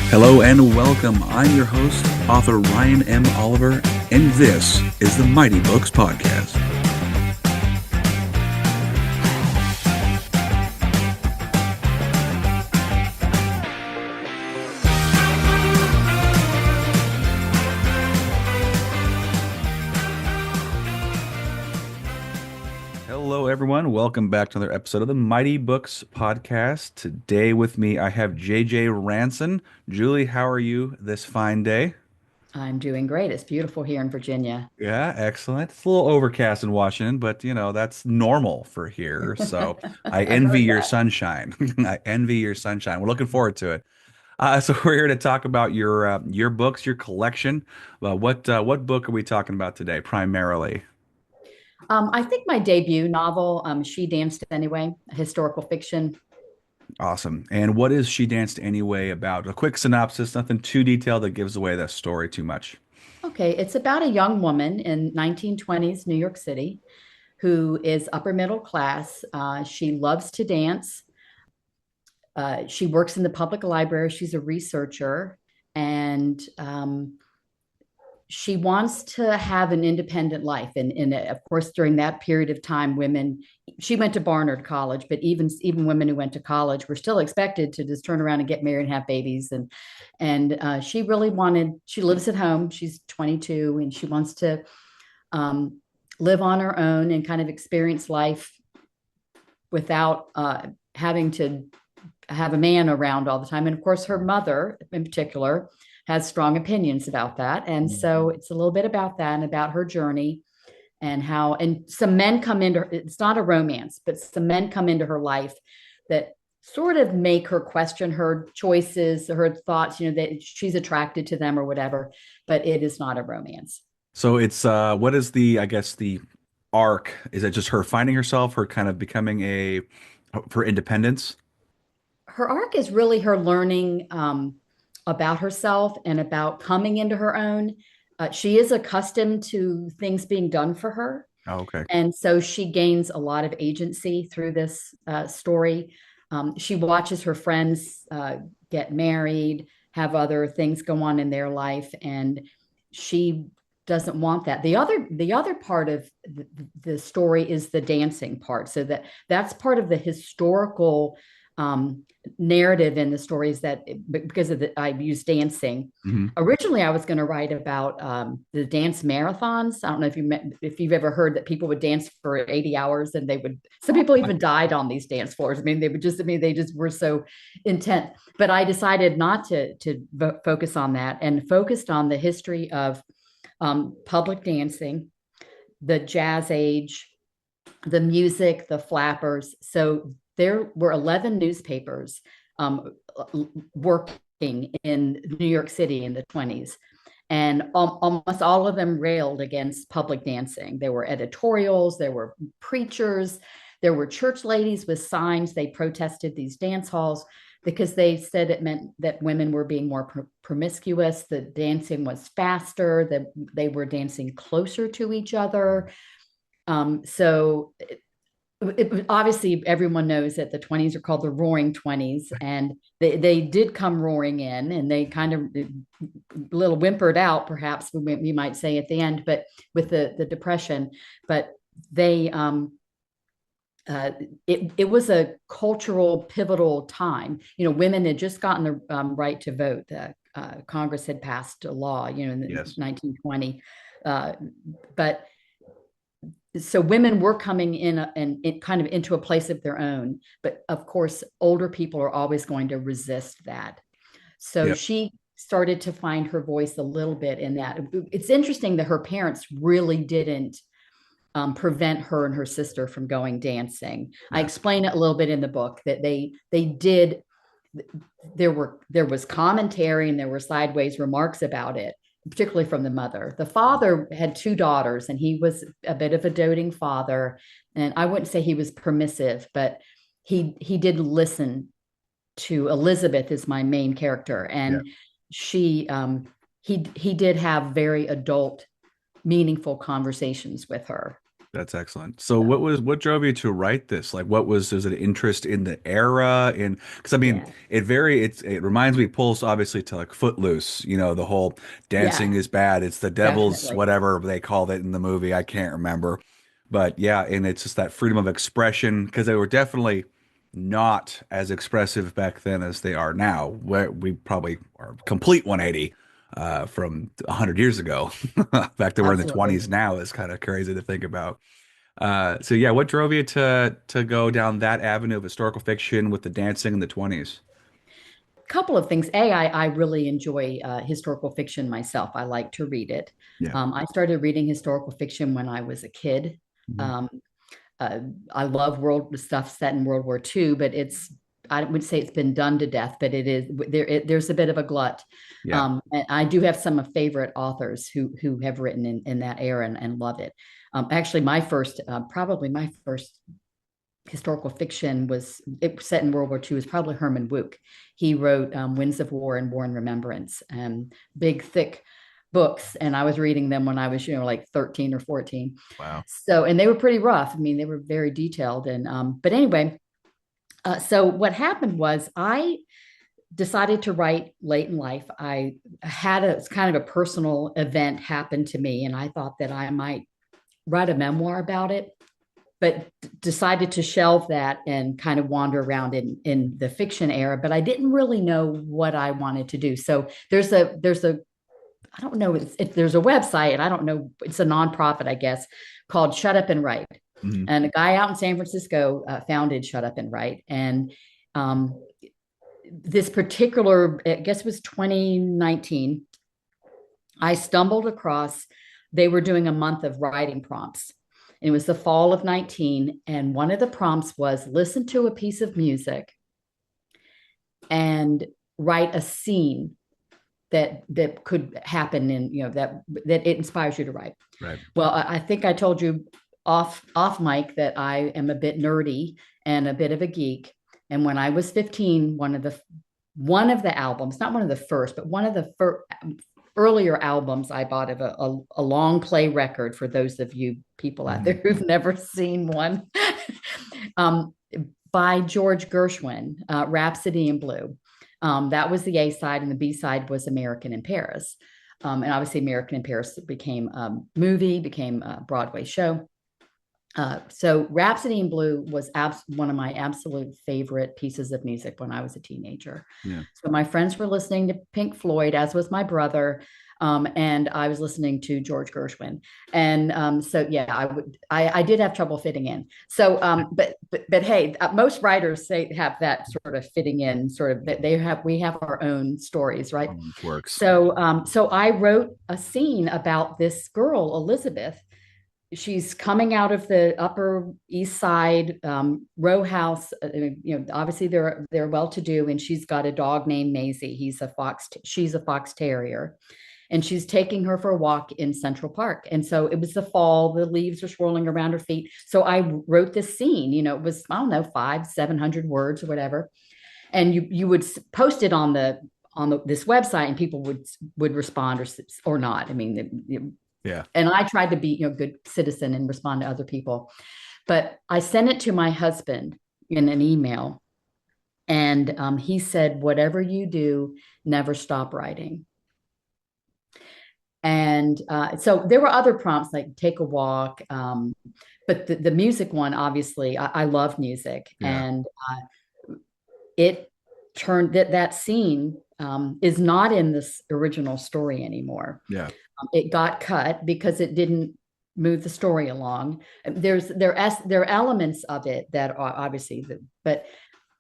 Hello and welcome. I'm your host, author Ryan M. Oliver, and this is the Mighty Books Podcast. Hello, everyone. Welcome back to another episode of the Mighty Books Podcast. Today with me, I have JJ Ranson. Julie, how are you this fine day? I'm doing great. It's beautiful here in Virginia. Yeah, excellent. It's a little overcast in Washington, but that's normal for here. So I I've envy heard your that. sunshine. I envy your sunshine. We're looking forward to it. So we're here to talk about your books, your collection. What book are we talking about today, primarily? I think my debut novel, She Danced Anyway, historical fiction. Awesome. And what is She Danced Anyway about? A quick synopsis, nothing too detailed that gives away the story too much. Okay, it's about a young woman in 1920s New York City who is upper middle class. She loves to dance. She works in the public library. She's a researcher, and she wants to have an independent life. And of course, during that period of time, women, she went to Barnard College, but even women who went to college were still expected to just turn around and get married and have babies. And she really wanted, she lives at home. She's 22 and she wants to live on her own and kind of experience life without having to have a man around all the time. And of course, her mother in particular has strong opinions about that. And so it's a little bit about that and about her journey and how, and some men come into, it's not a romance, but some men come into her life that sort of make her question her choices, her thoughts, that she's attracted to them or whatever, but it is not a romance. So it's what is I guess the arc? Is it just her finding herself, her kind of becoming for independence? Her arc is really her learning about herself and about coming into her own. She is accustomed to things being done for her. Oh, okay. And so she gains a lot of agency through this story. She watches her friends get married, have other things go on in their life, and she doesn't want that. The other part of the story is the dancing part. So that's part of the historical narrative in the stories that because I use dancing. Hmm. Originally, I was going to write about the dance marathons. I don't know if you've ever heard that people would dance for 80 hours and some people even died on these dance floors. I mean, they just were so intent. But I decided not to focus on that and focused on the history of public dancing, the jazz age, the music, the flappers. So there were 11 newspapers working in New York City in the 20s. And almost all of them railed against public dancing. There were editorials, there were preachers, there were church ladies with signs. They protested these dance halls because they said it meant that women were being more promiscuous, the dancing was faster, that they were dancing closer to each other. So obviously everyone knows that the 20s are called the roaring 20s, and they did come roaring in, and they kind of a little whimpered out, perhaps we might say at the end, but with the depression. But they it was a cultural pivotal time. Women had just gotten the right to vote. Congress had passed a law, in Yes. 1920. But so women were coming in and kind of into a place of their own. But of course, older people are always going to resist that. So Yep. she started to find her voice a little bit in that. It's interesting that her parents really didn't prevent her and her sister from going dancing. I Yeah. explain it a little bit in the book that they did. There was commentary and there were sideways remarks about it, particularly from the mother. The father had two daughters, and he was a bit of a doting father. And I wouldn't say he was permissive, but he did listen to Elizabeth, is my main character, Yeah. and she he did have very adult meaningful conversations with her. That's excellent. So So, what drove you to write this? Like what was it interest in the era in because I mean yeah, it reminds me pulls obviously to like Footloose, the whole dancing yeah, is bad. It's the devil's definitely. whatever they called it in the movie. I can't remember. But yeah, and it's just that freedom of expression because they were definitely not as expressive back then as they are now. Where we probably are complete 180 from 100 years ago. The fact that we're in the Absolutely. 20s now is kind of crazy to think about. So yeah, what drove you to go down that avenue of historical fiction with the dancing in the 20s? Couple of things. I really enjoy historical fiction myself. I like to read it. Yeah. I started reading historical fiction when I was a kid. Mhm. Um, uh, I love world stuff set in World War II, but I would say it's been done to death, but there's a bit of a glut. Yeah. And I do have some favorite authors who have written in that era and love it. Actually, probably my first historical fiction it set in World War II is probably Herman Wouk. He wrote Winds of War and War and Remembrance, big, thick books. And I was reading them when I was, like 13 or 14. Wow. So, and they were pretty rough. I mean, they were very detailed. But anyway, so what happened was I decided to write late in life. I had it's kind of a personal event happen to me, and I thought that I might write a memoir about it, but decided to shelve that and kind of wander around in the fiction era. But I didn't really know what I wanted to do. So there's a I don't know there's a website, and I don't know, it's a nonprofit, I guess, called Shut Up and Write. Hmm. And a guy out in San Francisco founded Shut Up and Write. And um, this particular, I guess it was 2019, I stumbled across, they were doing a month of writing prompts. It was the fall of 19. And one of the prompts was listen to a piece of music and write a scene that could happen in, that it inspires you to write. Right. Well, I think I told you off mic that I am a bit nerdy and a bit of a geek. And when I was 15, one of the albums, not one of the first, but one of the earlier albums I bought of a long play record, for those of you people out there Hmm. who've never seen one, um, by George Gershwin, Rhapsody in Blue. That was the A side, and the B side was American in Paris. And obviously, American in Paris became a movie, became a Broadway show. So Rhapsody in Blue was one of my absolute favorite pieces of music when I was a teenager. Yeah. So my friends were listening to Pink Floyd, as was my brother. And I was listening to George Gershwin. And so, yeah, I did have trouble fitting in. So, but hey, most writers have that sort of fitting in, sort of, that we have our own stories, right? Almost works. So I wrote a scene about this girl, Elizabeth. She's coming out of the Upper East Side row house. Obviously they're well to do, and she's got a dog named Maisie. She's a fox terrier, and she's taking her for a walk in Central Park. And so it was the fall; the leaves were swirling around her feet. So I wrote this scene. It was, I don't know, 500-700 words or whatever, and you would post it on this website, and people would respond or not. I mean, Yeah. and I tried to be, a good citizen and respond to other people. But I sent it to my husband in an email, and he said, "Whatever you do, never stop writing." And so there were other prompts like take a walk, but the music one, obviously, I love music, Yeah. and it turned that scene is not in this original story anymore. Yeah. It got cut because it didn't move the story along. There are elements of it that are obviously, but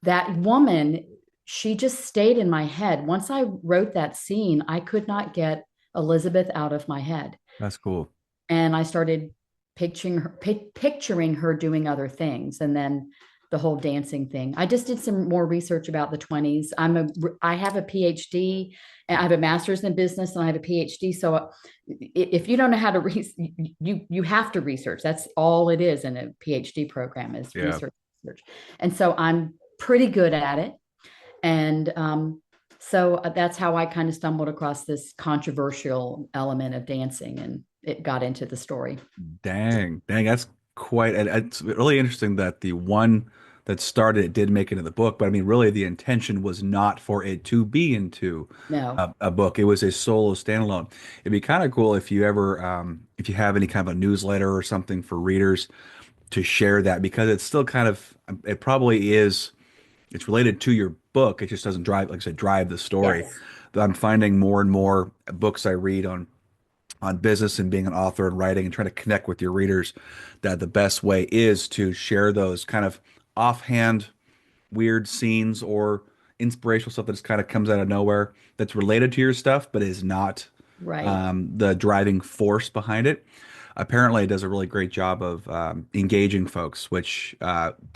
that woman, she just stayed in my head. Once I wrote that scene, I could not get Elizabeth out of my head, That's cool. and I started picturing her doing other things, and then the whole dancing thing. I just did some more research about the 20s. I have a PhD, and I have a master's in business, and I have a PhD. So if you don't know how to you have to research. That's all it is in a PhD program, is Yeah. research. And so I'm pretty good at it. And so that's how I kind of stumbled across this controversial element of dancing. And it got into the story. Dang, that's quite. And it's really interesting that the one that started it did make it into the book, but I mean, really, the intention was not for it to be into No, a book. It was a solo standalone. It'd be kind of cool if you ever, if you have any kind of a newsletter or something for readers to share that, because it's still kind of, it probably is. It's related to your book. It just doesn't drive, like I said, drive the story. yes, I'm finding more and more books I read on business and being an author and writing and trying to connect with your readers, that the best way is to share those kind of offhand weird scenes or inspirational stuff that just kind of comes out of nowhere that's related to your stuff but is not right, the driving force behind it. Apparently, it does a really great job of engaging folks, which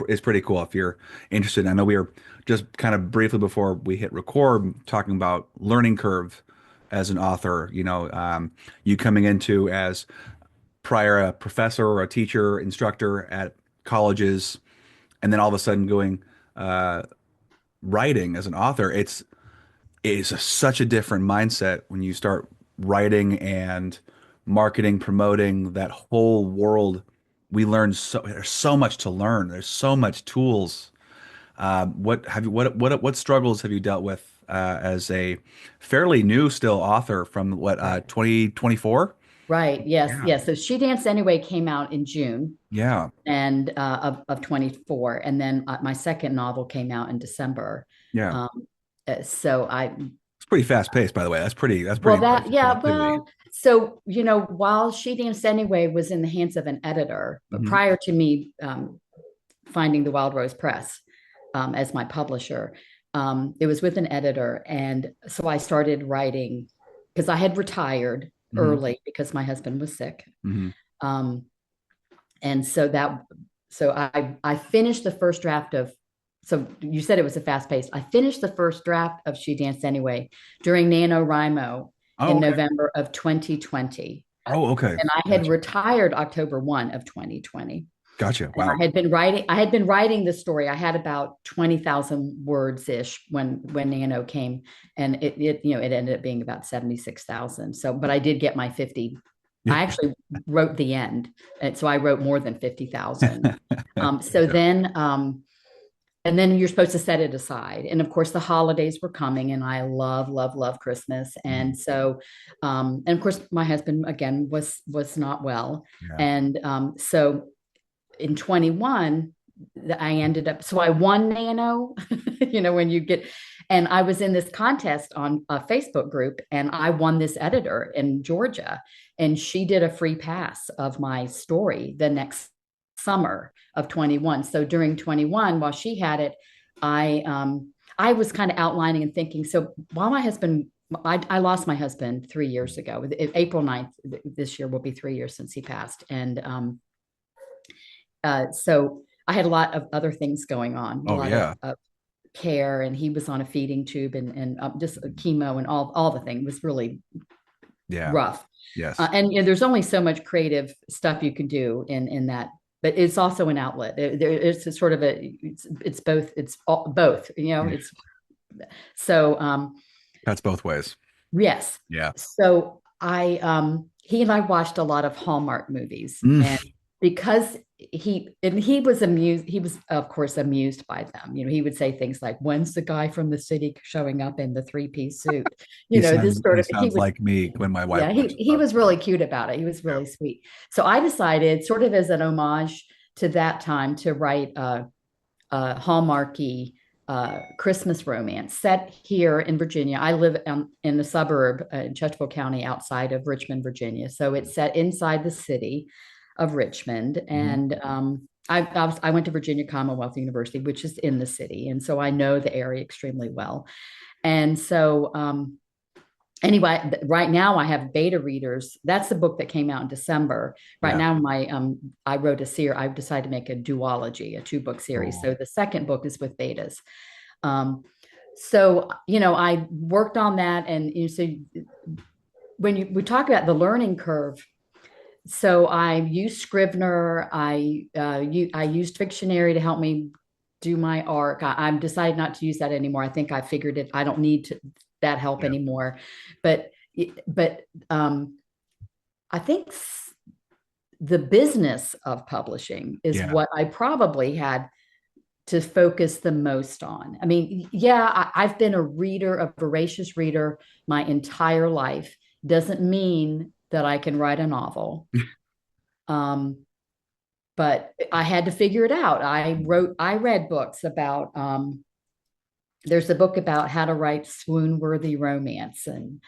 is pretty cool if you're interested. I know we were just kind of briefly before we hit record talking about learning curve as an author. You coming into as prior a professor or a teacher, instructor at colleges, and then all of a sudden going writing as an author. It is such a different mindset when you start writing and marketing, promoting that whole world. We learn there's so much to learn. There's so much tools. What struggles have you dealt with as a fairly new still author from what right. 2024? Right. Yes. Yeah. Yes. So She Danced Anyway came out in June Yeah. and of 24. And then my second novel came out in December. Yeah. Um, so It's pretty fast paced, by the way. That's well, pretty impressive yeah, productivity. well, so, while She Danced Anyway was in the hands of an editor, but Hmm. prior to me finding the Wild Rose Press as my publisher, it was with an editor. And so I started writing because I had retired Hmm. early because my husband was sick. Hmm. Um, and so I finished the first draft of, so you said it was a fast pace. I finished the first draft of She Danced Anyway during NaNoWriMo Oh, in okay. November of 2020. Oh, okay. And I had Gotcha. retired October 1 of 2020. Gotcha. And Wow. I had been writing the story. I had about 20,000 words ish when Nano came, and it ended up being about 76,000. So, but I did get my 50. Yeah. I actually wrote the end. And so I wrote more than 50,000. So Gotcha. then, and then you're supposed to set it aside. And of course, the holidays were coming, and I love, love, love Christmas. Mhm. And so, and of course, my husband again was not well, Yeah. and so in 21 I ended up, so I won Nano. When you get, and I was in this contest on a Facebook group, and I won this editor in Georgia, and she did a free pass of my story the next summer of 21. So during 21, while she had it, I was kind of outlining and thinking, so while my husband, I lost my husband 3 years ago. April 9th this year will be 3 years since he passed. And so I had a lot of other things going on, a Oh, lot of yeah. care, and he was on a feeding tube, and just chemo, and all the thing was really Yeah. rough. Yes. And there's only so much creative stuff you can do in that, but it's also an outlet. It's a sort of it's both. It's both. Yeah. It's so Cuts both ways. yes. Yeah. So he and I watched a lot of Hallmark movies, Mm. and because he was amused, he was of course amused by them. He would say things like, "When's the guy from the city showing up in the three-piece suit?" This sort He of, he sounds would, like me when my wife yeah, he watches he those. was really cute about it. He was Yeah. really sweet. So I decided, sort of as an homage to that time, to write Hallmarky Christmas romance set here in Virginia. I live in the suburb in Chesterfield County outside of Richmond, Virginia. So it's set inside the city of Richmond. Mhm. And I went to Virginia Commonwealth University, which is in the city. And so I know the area extremely well. And so anyway, right now I have beta readers. That's the book that came out in December. Right Yeah. now, I wrote a series. I've decided to make a duology, a 2-book series. Cool. So the second book is with betas. Um, so I worked on that, and so when we talk about the learning curve, so I used Scrivener. I used Fictionary to help me do my arc. I've decided not to use that anymore. I think I figured it. I don't need that help Yeah. anymore. But but I think the business of publishing is Yeah. what I probably had to focus the most on. I mean, yeah, I've been a reader, a voracious reader my entire life. Doesn't mean that I can write a novel. Um, but I had to figure it out. I read books about, there's a book about how to write swoon-worthy romance, and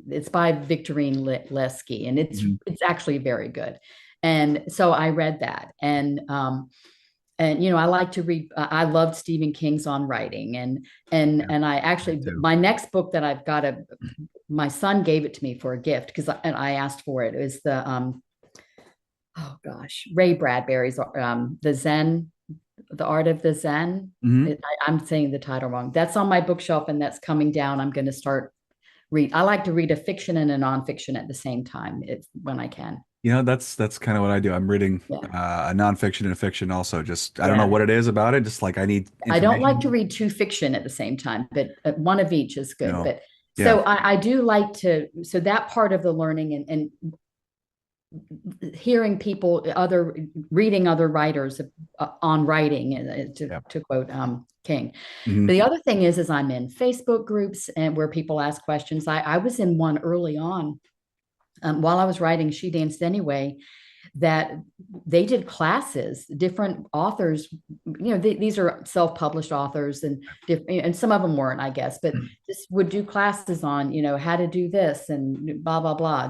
it's by Victorine Lesky, and Mhm. it's actually very good. And so I read that, and I like to read. I loved Stephen King's on writing, Yeah, and I me actually, too. my next book that I've got to, my son gave it to me for a gift because and I asked for it. It was the oh gosh, Ray Bradbury's the Zen, the Art of the Zen. Hmm. I'm saying the title wrong. That's on my bookshelf, and that's coming down. I'm going to start read. I like to read a fiction and a nonfiction at the same time, when I can. That's kind of what I do. I'm reading Yeah, a nonfiction and a fiction also. Just I don't know yeah. what it is about it. Just like I need I don't like to information. read two fiction at the same time, but one of each is good. No. But Yeah. so I do like to, so that part of the learning, and hearing people, other reading other writers on writing, Yeah. to quote King. But Hmm. the other thing is I'm in Facebook groups and where people ask questions. I was in one early on, while I was writing She Danced Anyway, that they did classes, different authors, these are self-published authors, and some of them weren't, I guess, but just would do classes on, how to do this and blah, blah, blah.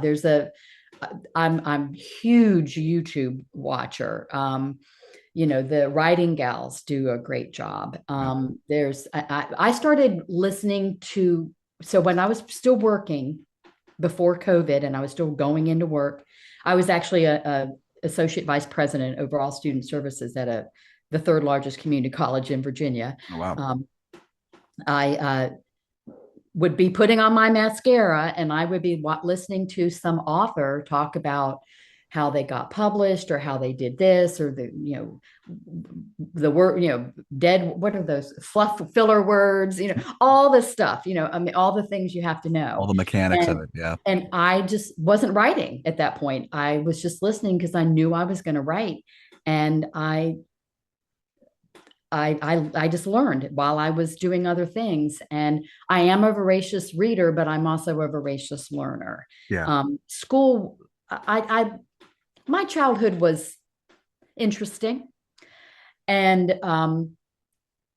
I'm huge YouTube watcher. The writing gals do a great job. Yeah. I started listening to, so when I was still working before COVID and I was still going into work, I was actually a associate vice president overall student services at the third largest community college in Virginia. Oh, wow. Um, I would be putting on my mascara and I would be listening to some author talk about how they got published or how they did this or the word, dead, what are those fluff filler words, all this stuff, I mean, all the things you have to All know. the mechanics of And it. Yeah. and I just wasn't writing at that point. I was just listening because I knew I was going to write. And I just learned while I was doing other things. And I am a voracious reader, but I'm also a voracious learner. Yeah. School, my childhood was interesting, and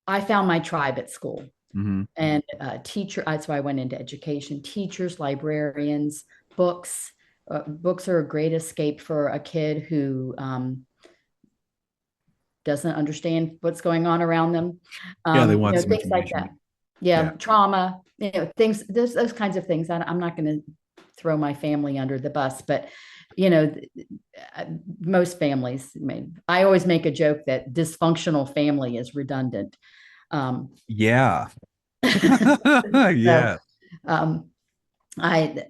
I found my tribe at school. Hmm. And that's why I went into education. Teachers, librarians, books. Books are a great escape for a kid who doesn't understand what's going on around them. Yeah, they want some Things like that. information. Yeah. Yeah, trauma, things, those kinds of things. I'm not going to throw my family under the bus, but you know, most families, I always make a joke that dysfunctional family is redundant. Um, Yeah. so, Yeah. um, I,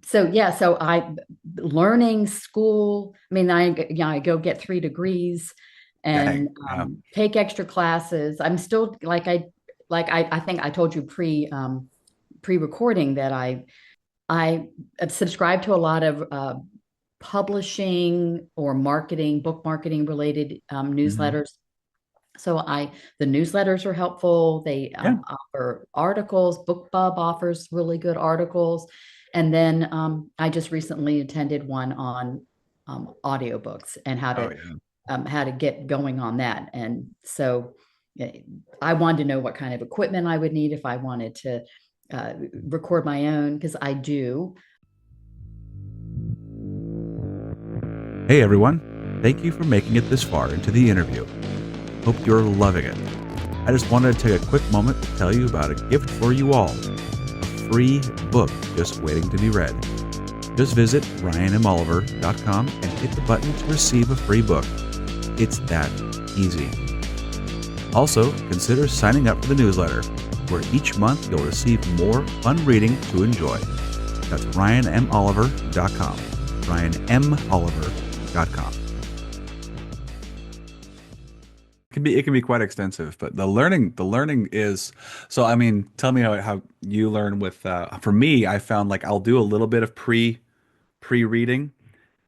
so I, learning school. I mean, I go get 3 degrees and Dang. Yeah. take extra classes. I'm still I think I told you pre-recording that I subscribe to a lot of publishing or marketing, book marketing related Hmm. newsletters. So the newsletters are helpful. They Yeah. offer articles. BookBub offers really good articles. And then I just recently attended one on audiobooks and Oh, yeah. how to get going on that. And so I wanted to know what kind of equipment I would need if I wanted to record my own, because I do. Hey, everyone. Thank you for making it this far into the interview. Hope you're loving it. I just wanted to take a quick moment to tell you about a gift for you all. A free book just waiting to be read. Just visit ryanmoliver.com and hit the button to receive a free book. It's that easy. Also, consider signing up for the newsletter, where each month you'll receive more fun reading to enjoy. That's ryanmoliver.com. ryanmoliver.com. It can be quite extensive, but the learning is so. I mean, tell me how you learn with. For me, I found like I'll do a little bit of pre-reading,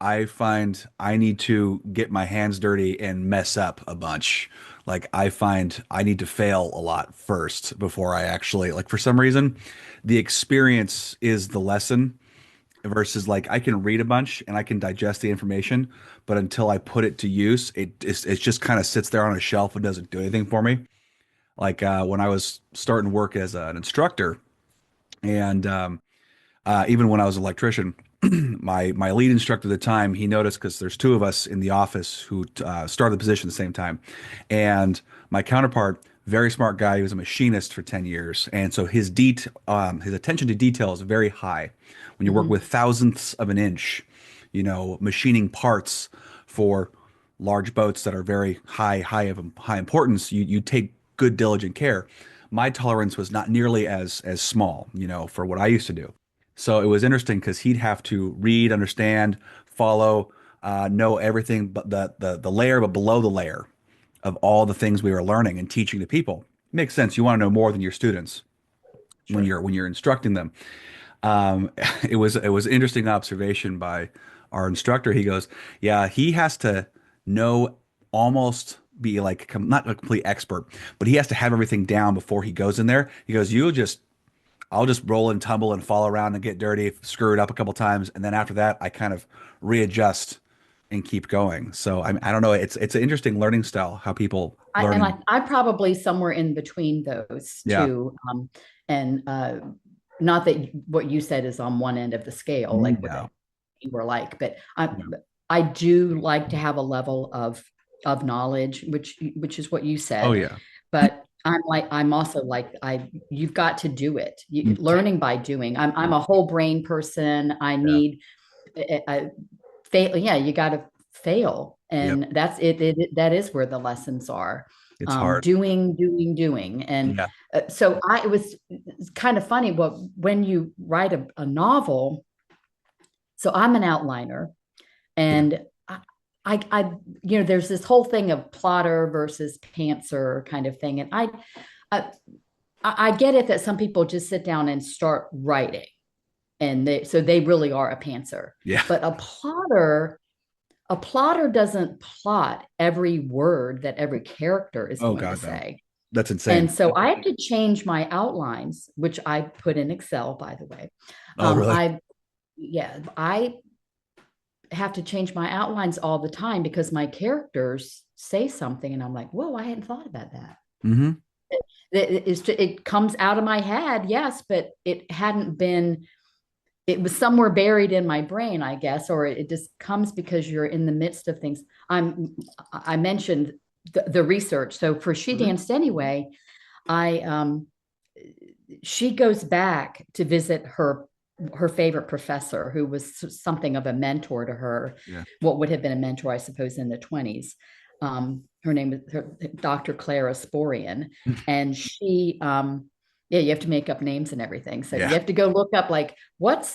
I find I need to get my hands dirty and mess up a bunch. Like I find I need to fail a lot first before I actually like for some reason the experience is the lesson versus like I can read a bunch and I can digest the information, but until I put it to use, it just kind of sits there on a shelf and doesn't do anything for me. Like when I was starting work as an instructor and even when I was an electrician, my lead instructor at the time, he noticed because there's two of us in the office who started the position at the same time, and my counterpart, very smart guy, he was a machinist for 10 years, and so his attention to detail is very high. When you work Mhm. with thousandths of an inch, machining parts for large boats that are very high importance, you take good diligent care. My tolerance was not nearly as small, for what I used to do. So it was interesting because he'd have to read, understand, follow, know everything but the layer, but below the layer of all the things we were learning and teaching to people. Makes sense. You want to know more than your students when Sure. you're instructing them. Um, it was an interesting observation by our instructor. He goes, "Yeah, he has to know almost be like not a complete expert, but he has to have everything down before he goes in there." He goes, I'll just roll and tumble and fall around and get dirty, screw it up a couple times, and then after that, I kind of readjust and keep going. So I don't know. It's an interesting learning style how people I, and learn. I probably somewhere in between those Yeah. two. And not that what you said is on one end of the scale, like what No. you were like, but No. I do like to have a level of knowledge, which is what you Oh said. yeah. But I'm also like you've got to do it. Learning by doing. I'm a whole brain person. I Yeah. need I fail. Yeah, you got to fail, Yep. and that's it. That is where the lessons are. It's hard. Doing, and Yeah. so it was kind of funny. Well, when you write a novel, so I'm an outliner, Yeah. and there's this whole thing of plotter versus pantser kind of thing, and I, I get it that some people just sit down and start writing, and they really are a pantser, Yeah. but a plotter doesn't plot every word that every character is Oh going to God, no. say. That's And insane. so I have to change my outlines, which I put in Excel, by the way. Oh really? I Yeah, I have to change my outlines all the time because my characters say something, and I'm like, whoa, I hadn't thought about that. Mm-hmm. It comes out of my head, yes, but it hadn't been. It was somewhere buried in my brain, I guess, or it just comes because you're in the midst of things. I mentioned the research. So for She Mm-hmm. Danced Anyway, I she goes back to visit her favorite professor, who was something of a mentor to her, Yeah. what would have been a mentor, I suppose, in the 20s. Her name is Dr. Clara Sporian, and yeah, you have to make up names and everything. So you Yeah. have to go look up like what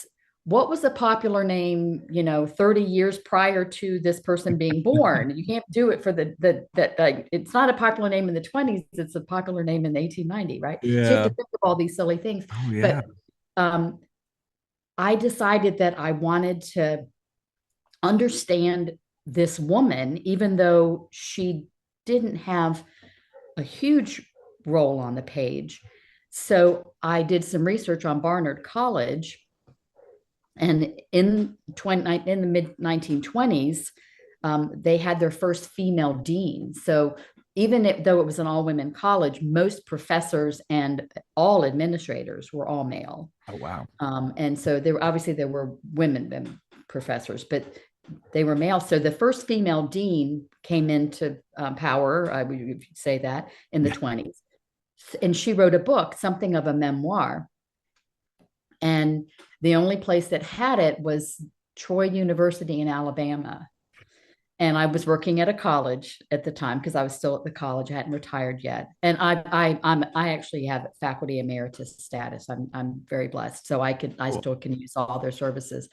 was a popular name, 30 years prior to this person being born. You can't do it for it's not a popular name in the 20s, it's a popular name in the 1890, right? So you have Yeah. to think of all these silly things. Oh yeah. But um, I decided that I wanted to understand this woman, even though she didn't have a huge role on the page. So I did some research on Barnard College, and in the mid 1920s, they had their first female dean. So though it was an all women college, most professors and all administrators were all male. Oh wow. And so there were women professors, but they were male. So the first female dean came into power, I would say that, in the Yeah. 20s. And she wrote a book, something of a memoir. And the only place that had it was Troy University in Alabama. And I was working at a college at the time because I was still at the college. I hadn't retired yet. And I actually have faculty emeritus status. I'm very blessed. So I Cool. still can use all their services.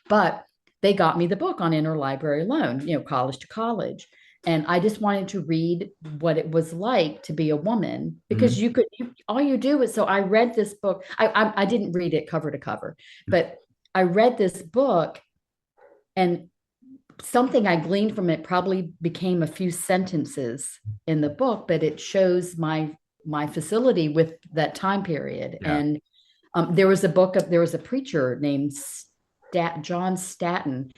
But they got me the book on interlibrary loan, college to college. And I just wanted to read what it was like to be a woman, because Mm-hmm. all you do is, so I read this book. I didn't read it cover to cover, but I read this book, and something I gleaned from it probably became a few sentences in the book, but it shows my facility with that time period. Yeah. And there was a preacher named John Staton.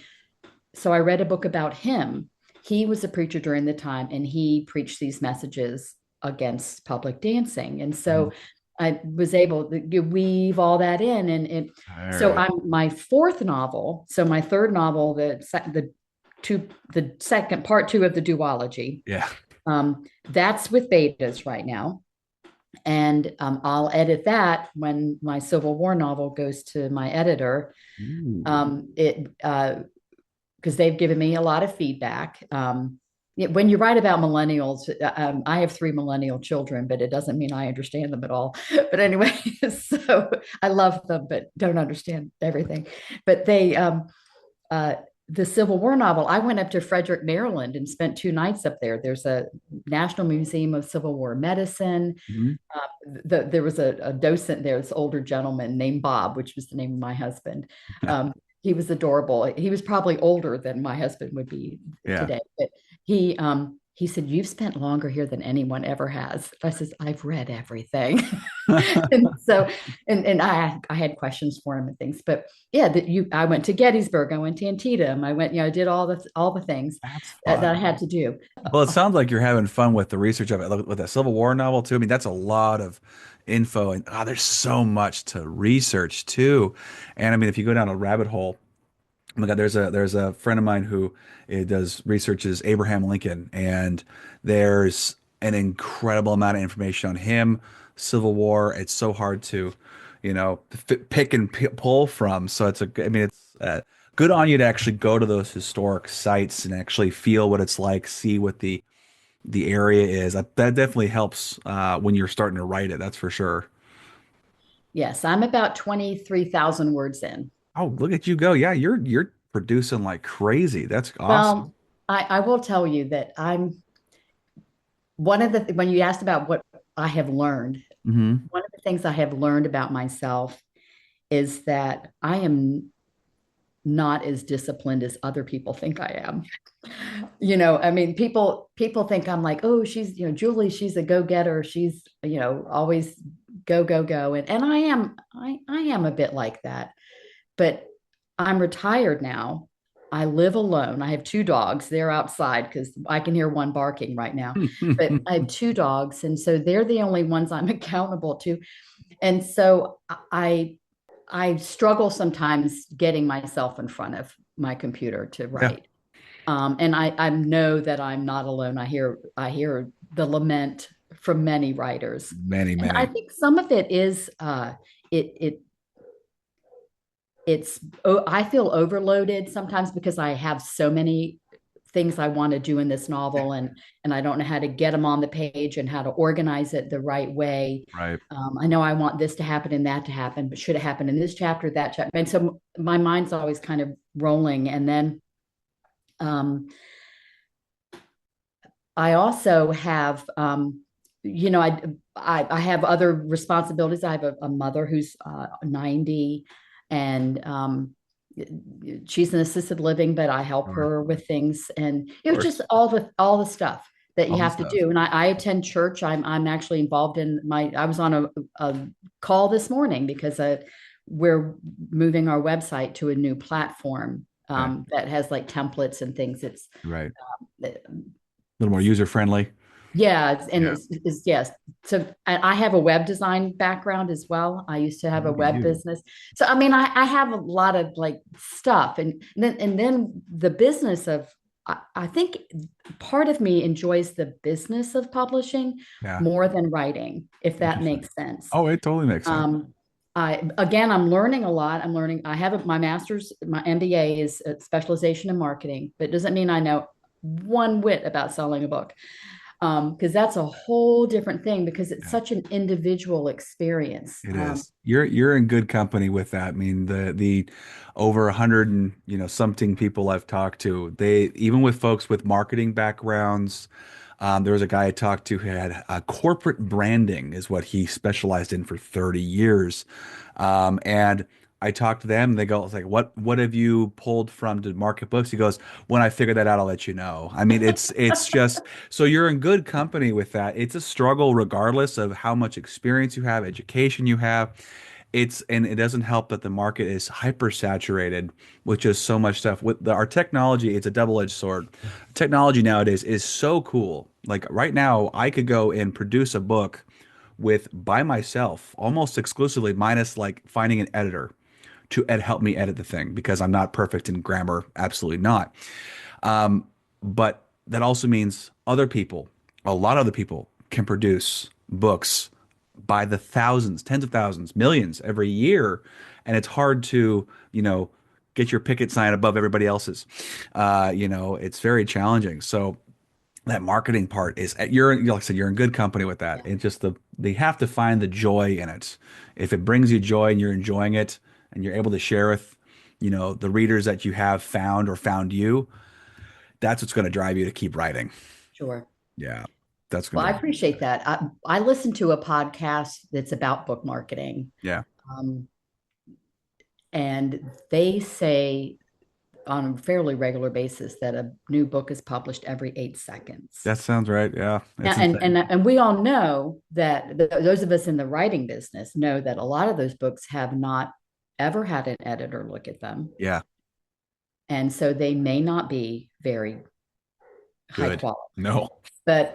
So I read a book about him. He was a preacher during the time, and he preached these messages against public dancing. And Mhm. so I was able to weave all that in. All So right. I'm my fourth novel. So my third novel, the second part two of the duology, Yeah. that's with betas right now. And I'll edit that when my Civil War novel goes to my editor. Ooh. It because they've given me a lot of feedback. When you write about millennials, I have three millennial children, but it doesn't mean I understand them at all. But anyway, so I love them, but don't understand everything. But uh, the Civil War novel, I went up to Frederick, Maryland and spent 2 nights up there. There's a National Museum of Civil War Medicine. Mhm. There was a docent there, this older gentleman named Bob, which was the name of my husband. He was adorable. He was probably older than my husband would be Yeah. today, but he said, "You've spent longer here than anyone ever has." I says, "I've read everything." And so, and I had questions for him and things, but yeah, I went to Gettysburg, I went to Antietam, I went, I did all the things That's that I fun. had to do. Well, it sounds like you're having fun with the research of it, like with that Civil War novel too. I mean, that's a lot of info, and there's so much to research too. And I mean, if you go down a rabbit hole, oh my God, there's a friend of mine who does researches Abraham Lincoln, and there's an incredible amount of information on him, Civil War. It's so hard to, pick and pull from. So I mean, it's good on you to actually go to those historic sites and actually feel what it's like, see what the area is. That definitely helps when you're starting to write it. That's for sure. Yes, I'm about 23,000 words in. Oh, look at you go! Yeah, you're producing like crazy. That's awesome. Well, I will tell you that I'm one of when you asked about what I have learned, Hmm. one of the things I have learned about myself is that I am not as disciplined as other people think I am. I mean, people think I'm like, oh, she's, Julie, she's a go-getter. She's, always go, go, go. And I am a bit like that, but I'm retired now. I live alone. I have two dogs. They're outside because I can hear one barking right now. But I have two dogs, and so they're the only ones I'm accountable to. And so I struggle sometimes getting myself in front of my computer to Yeah, write. And I know that I'm not alone. I hear the lament from many writers, many, and I many. think some of it is it it it's I feel overloaded sometimes because I have so many things I want to do in this novel, and I don't know how to get them on the page and how to organize it the right way. Right. I know I want this to happen and that to happen, but should it happen in this chapter, that chapter? And so my mind's always kind of rolling. And then um, I also have, I have other responsibilities. I have a mother who's 90, and she's in assisted living, but I help Sure. her with things, and Of course. just all the stuff that you All the have to stuff. do. And I attend church. I'm actually involved in I was on a call this morning because we're moving our website to a new platform Okay. that has like templates and things. Right. Uh, A little more user friendly. yeah, and Yeah. yes. So I have a web design background as well. I used to have a Look at web you. business. So I mean, I have a lot of like stuff, and then the business of I think part of me enjoys the business of publishing Yeah. more than writing, if that Interesting. makes sense. Oh, it totally makes sense. Um, I'm learning a lot. I'm learning. I have my master's, my MBA is a specialization in marketing, but it doesn't mean I know one whit about selling a book, because that's a whole different thing because it's Yeah. such an individual experience. It is. You're in good company with that. I mean, the over 100 and something people I've talked to, they even with folks with marketing backgrounds, there was a guy I talked to who had corporate branding is what he specialized in for 30 years. And I talk to them, they go, it's like, what have you pulled from to market books? He goes, when I figure that out, I'll let you know. I mean, it's just so you're in good company with that. It's a struggle regardless of how much experience you have, education you have. And it doesn't help that the market is hyper saturated with just so much stuff. With our technology, it's a double-edged sword. Technology nowadays is so cool. Like right now, I could go and produce a book with by myself, almost exclusively, minus like finding an editor to help me edit the thing because I'm not perfect in grammar, absolutely not. Um, but that also means other people, a lot of other people can produce books by the thousands, tens of thousands, millions every year, and it's hard to, get your picket sign above everybody else's. It's very challenging. So that marketing part is like I said, you're in good company with that. It's just they have to find the joy in it. If it brings you joy and you're enjoying it and you're able to share with, the readers that you have found or found you, that's what's going to drive you to keep writing. Sure. Yeah. That's going Well, to I drive. appreciate that. I listen to a podcast that's about book marketing. Yeah. Um, and they say on a fairly regular basis that a new book is published every 8 seconds. That sounds right. Yeah. It's insane. And we all know that those of us in the writing business know that a lot of those books have not ever had an editor look at them. Yeah. And so they may not be very high Good. quality. No. But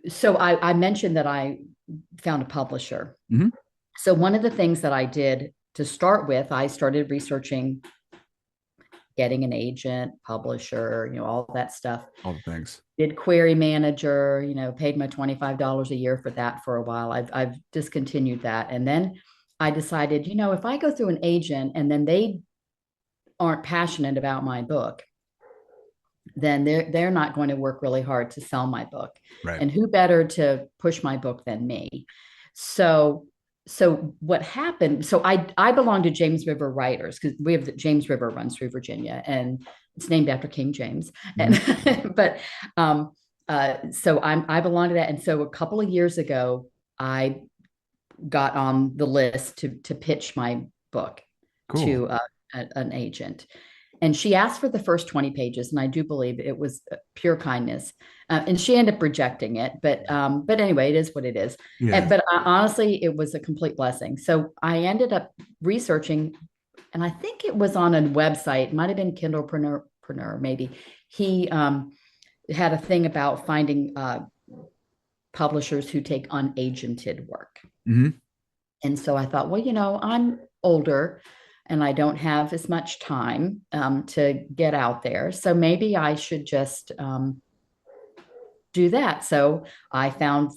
so I mentioned that I found a publisher. Hmm. So one of the things that I did to start with, I started researching getting an agent, publisher, all that stuff. All the things. Did query manager, paid my $25 a year for that for a while. I've discontinued that. And then I decided, if I go through an agent and then they aren't passionate about my book, then they're not going to work really hard to sell my book. Right. And who better to push my book than me? So what happened? So I belong to James River Writers because we have the James River runs through Virginia, and it's named after King James. Hmm. And but so I belong to that. And so a couple of years ago, I got on the list to pitch my book Cool. to an agent. And she asked for the first 20 pages, and I do believe it was pure kindness. And she ended up rejecting it, but anyway, it is what it is. Yeah. But honestly, it was a complete blessing. So I ended up researching, and I think it was on a website, it might have been Kindlepreneur, maybe. He had a thing about finding publishers who take unagented work. Hmm. And so I thought, well, I'm older and I don't have as much time to get out there. So maybe I should just do that. So I found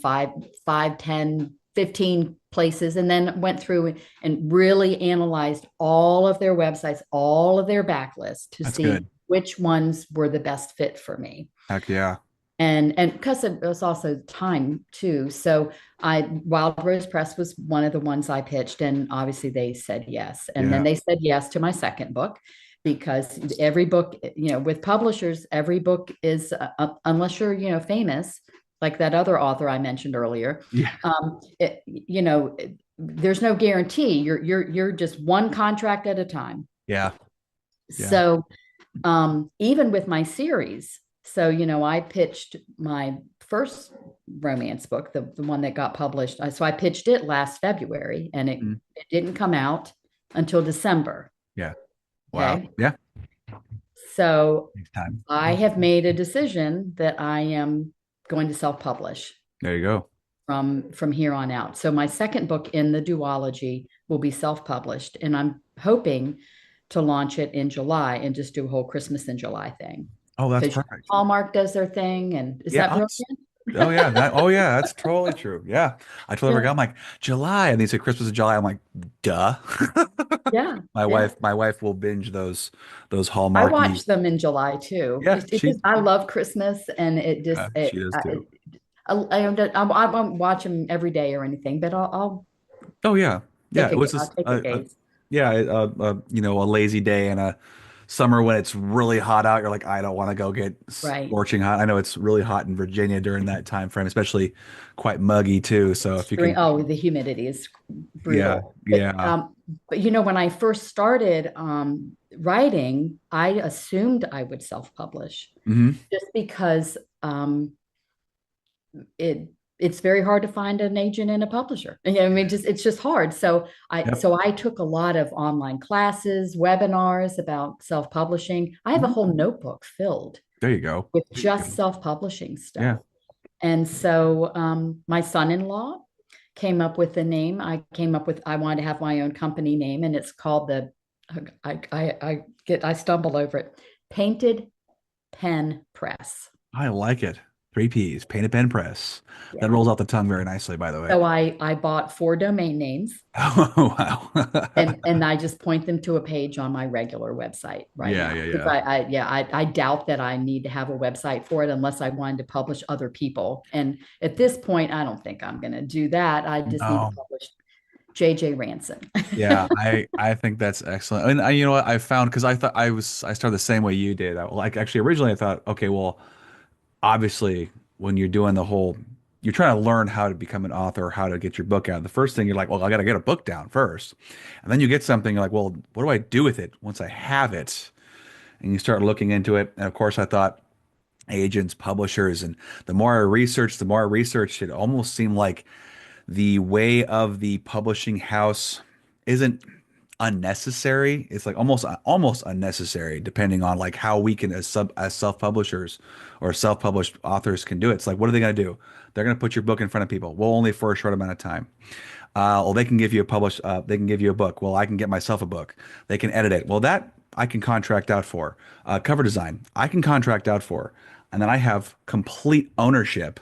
10, 15 places and then went through and really analyzed all of their websites, all of their backlists to That's see good. which ones were the best fit for me. Heck yeah. And because it was also time too. So Wild Rose Press was one of the ones I pitched, and obviously they said yes. And then Yeah. they said yes to my second book because every book, with publishers, every book is unless you're, famous, like that other author I mentioned earlier. Yeah. There's no guarantee. You're just one contract at a time. Yeah. Yeah. So even with my series, so I pitched my first romance book, the one that got published. So I pitched it last February, and Mhm. it didn't come out until December. Yeah. Wow. Okay. Yeah. So Takes time. I have made a decision that I am going to self-publish There you go. from here on out. So my second book in the duology will be self-published, and I'm hoping to launch it in July and just do a whole Christmas in July thing. Oh, that's Because perfect. Hallmark does their thing, and is Yeah. that brilliant? Oh yeah. Oh yeah. That's totally true. Yeah. I totally Yeah, forgot. I'm like July, and they say Christmas in July. I'm like, duh. yeah, My yeah. wife, my wife will binge those I Hallmarky. watch them in July too. Yeah. It just I love Christmas, and She does too. I won't watch them every day or anything, but I'll Oh yeah. Yeah. It was I'll just take a gaze. yeah, a lazy day in a summer when it's really hot out. You're like, I don't want to go get Right. scorching hot. I know it's really hot in Virginia during that time frame, especially quite muggy too. So if you Extreme. can, Oh, the humidity is yeah, brutal. yeah, but when I first started writing, I assumed I would self-publish Hmm. just because it it's very hard to find an agent and a publisher. I mean, just it's just hard. So Yep. I took a lot of online classes, webinars about self-publishing. I have a Mhm. whole notebook filled There you go. with There you just go. self-publishing Yeah. stuff. And so my son-in-law came up with the name. I wanted to have my own company name, and it's called I stumble over it. Painted Pen Press. I like it. Three P's, paint a pen press. That Yeah. rolls off the tongue very nicely, by the way. So I bought 4 domain names, Oh, wow. and I just point them to a page on my regular website right Yeah, now. yeah, Because yeah. I doubt that I need to have a website for it unless I wanted to publish other people. And at this point, I don't think I'm going to do that. I just need to No. publish JJ Ranson. Yeah, I think that's excellent. And you know what I found, because I started the same way you did. Like actually originally I thought, okay, well, obviously when you're doing the whole, you're trying to learn how to become an author, how to get your book out. The first thing you're like, well, I got to get a book down first. And then you get something, you're like, well, what do I do with it once I have it? And you start looking into it. And of course I thought agents, publishers, and the more I researched, it almost seemed like the way of the publishing house isn't unnecessary. It's like almost unnecessary, depending on like how we can as self-publishers or self-published authors can do it. It's like, what are they going to do? They're going to put your book in front of people. Well, only for a short amount of time. Well, they can give you they can give you a book. Well, I can get myself a book. They can edit it. Well, that I can contract out for. Cover design, I can contract out for. And then I have complete ownership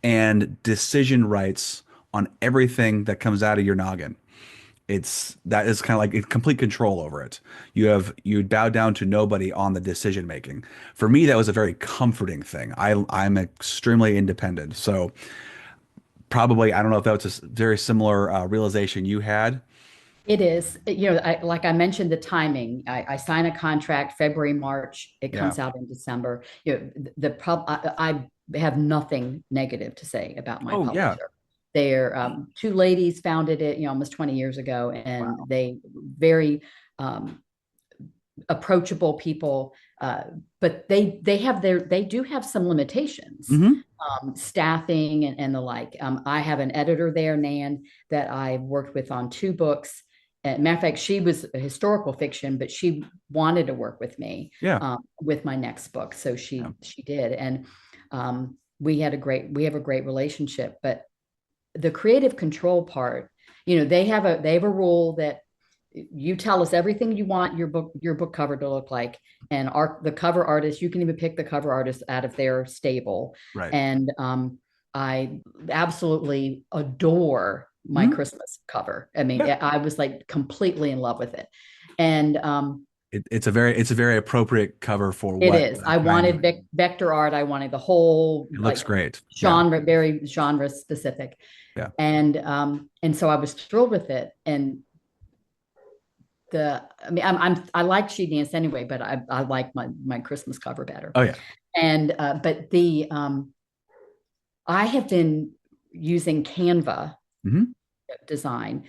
and decision rights on everything that comes out of your noggin. That is kind of like complete control over it. You bow down to nobody on the decision making. For me, that was a very comforting thing. I'm extremely independent. So probably, I don't know if that was a very similar realization you had. It is, like I mentioned, the timing. I sign a contract February, March. It Yeah. comes out in December. I have nothing negative to say about my Oh yeah. publisher. They're two ladies founded it, almost 20 years ago, and Wow. they very um, approachable people. But they do have some limitations, Hmm. staffing and the like. I have an editor there, Nan, that I worked with on 2 books. Matter of fact, she was a historical fiction, but she wanted to work with me Yeah. with my next book, so Yeah. she did, and we have a great relationship. But the creative control part, they have a rule that you tell us everything you want your book cover to look like, and the cover artist, you can even pick the cover artist out of their stable. Right. And I absolutely adore my Mhm. Christmas cover. I mean, Yeah. I was like completely in love with it. And It's a very appropriate cover for it what is. I kind of wanted vector art. I wanted the whole it looks like great. Yeah. genre, very genre specific. Yeah. And so I was thrilled with it. And I mean, I like She Dance anyway, but I like my Christmas cover better. Oh yeah. And but the I have been using Canva Hmm. design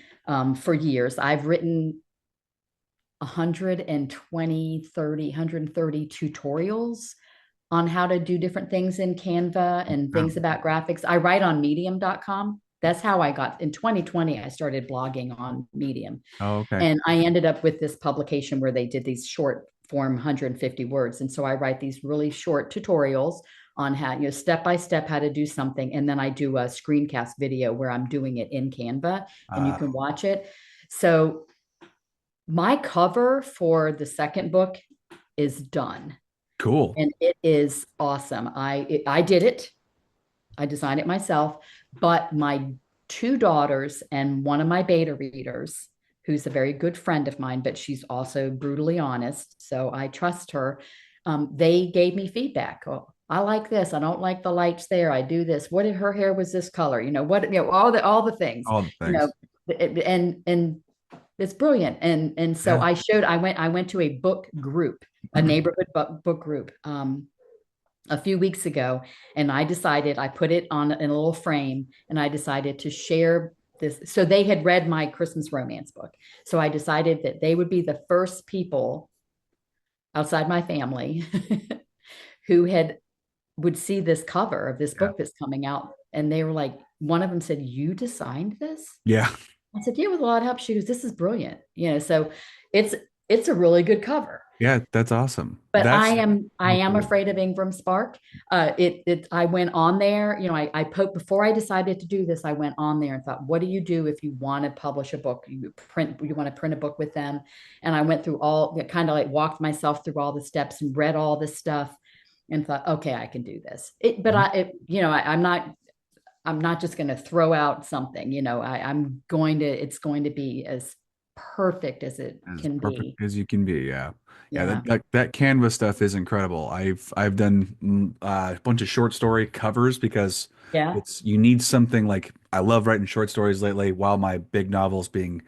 for years. I've written 130 tutorials on how to do different things in Canva and Wow. things about graphics. I write on medium.com. That's how I got in 2020. I started blogging on Medium. Oh, okay. And I ended up with this publication where they did these short form 150 words. And so I write these really short tutorials on how, step by step, how to do something. And then I do a screencast video where I'm doing it in Canva and you Uh, can watch it. So my cover for the second book is done cool. and it is awesome. I did it. I designed it myself, but my 2 daughters and one of my beta readers, who's a very good friend of mine, but she's also brutally honest, so I trust her. They gave me feedback. Oh, I like this. I don't like the lights there. I do this. What if her hair was this color? All the things. All the You know, things. and it's brilliant. And so Yeah. I went to a book group, a neighborhood book group. A few weeks ago, and I put it on in a little frame, and I decided to share this. So they had read my Christmas romance book. So I decided that they would be the first people outside my family who had would see this cover of this Yeah. book that's coming out. And they were like, one of them said, "You designed this?" Yeah. I said, "Yeah, with a lot of help." She goes, "This is brilliant." So it's it's a really good cover. Yeah, that's awesome. But That's I oh, am cool. afraid of Ingram Spark. I went on there, I put before I decided to do this, I went on there and thought, what do you do if you want to publish a book? You want to print a book with them. And I went through all kind of like walked myself through all the steps and read all this stuff and thought, okay, I can do this. I'm not just going to throw out something, I'm going to, it's going to be as perfect as it As can be. perfect as you can be. Yeah. Yeah, Yeah. that Canva stuff is incredible. I've done a bunch of short story covers because Yeah. it's you need something like I love writing short stories lately while my big novel's being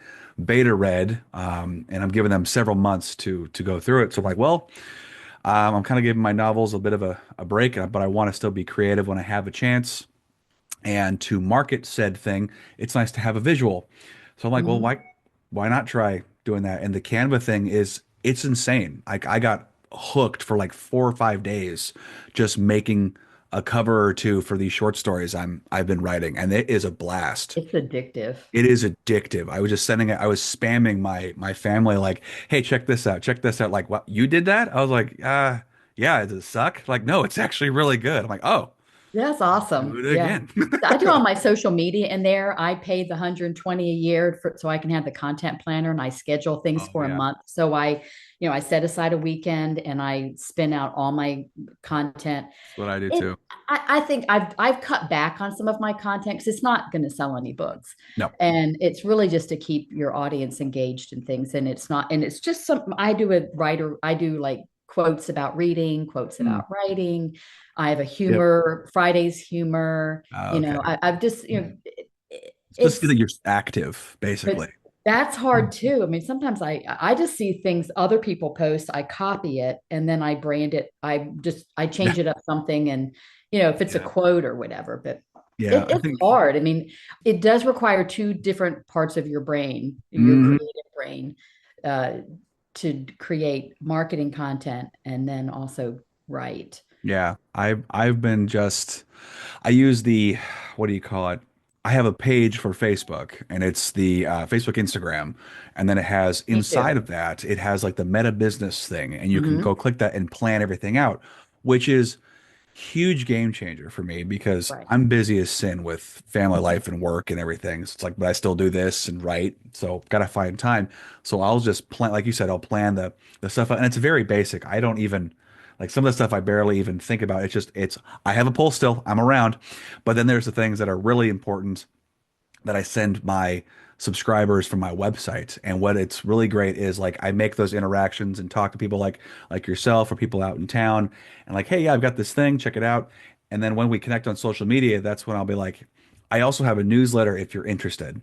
beta read, and I'm giving them several months to go through it. So I'm like, well, I'm kind of giving my novels a bit of a break, but I want to still be creative when I have a chance. And to market said thing, it's nice to have a visual. So I'm like, well, Mhm. why not try doing that? And the Canva thing is it's insane. Like I got hooked for like 4 or 5 days just making a cover or two for these short stories I've been writing, and it is a blast. It's addictive. It is addictive. I was just sending it, I was spamming my family like, hey, check this out, check this out. Like, what, you did that? I was like, yeah, does it suck? Like, no, it's actually really good. I'm like, oh, That's do awesome. it Yeah. again. I do all my social media in there. I pay the 120 a year so I can have the content planner and I schedule things Oh for a yeah. month. So I set aside a weekend and I spin out all my content. That's what I do It, too. I think I've cut back on some of my content because it's not going to sell any books. No. And it's really just to keep your audience engaged in things. And it's not, and it's just some, I do a writer, I do like quotes about reading, quotes Mm, about writing. I have a yep. Friday's humor. Okay. I've just, It's just it's, that you're active, but basically. that's hard too. I mean, sometimes I just see things other people post, I copy it, and then I brand it. I Yeah. change it up something, and if it's a Yeah. quote or whatever. But Yeah. I it's think. hard. I mean, it does require two different parts of your brain, your Mhm. creative brain, uh, to create marketing content and then also write. Yeah. I've been just I use the what do you call it? I have a page for Facebook and it's the Facebook Instagram. And then it has Me inside too. of that, it has like the meta business thing. And you can go Hmm. click that and plan everything out, which is huge game changer for me because Right. I'm busy as sin with family life and work and everything. So it's like, but I still do this and write. So gotta find time. So I'll just plan, like you said, I'll plan the stuff out. And it's very basic. I don't even like some of the stuff I barely even think about. It's just it's I have a pulse still. I'm around. But then there's the things that are really important that I send my subscribers from my website. And what it's really great is like I make those interactions and talk to people like yourself or people out in town and like, hey, yeah, I've got this thing, check it out. And then when we connect on social media, that's when I'll be like, I also have a newsletter if you're interested. And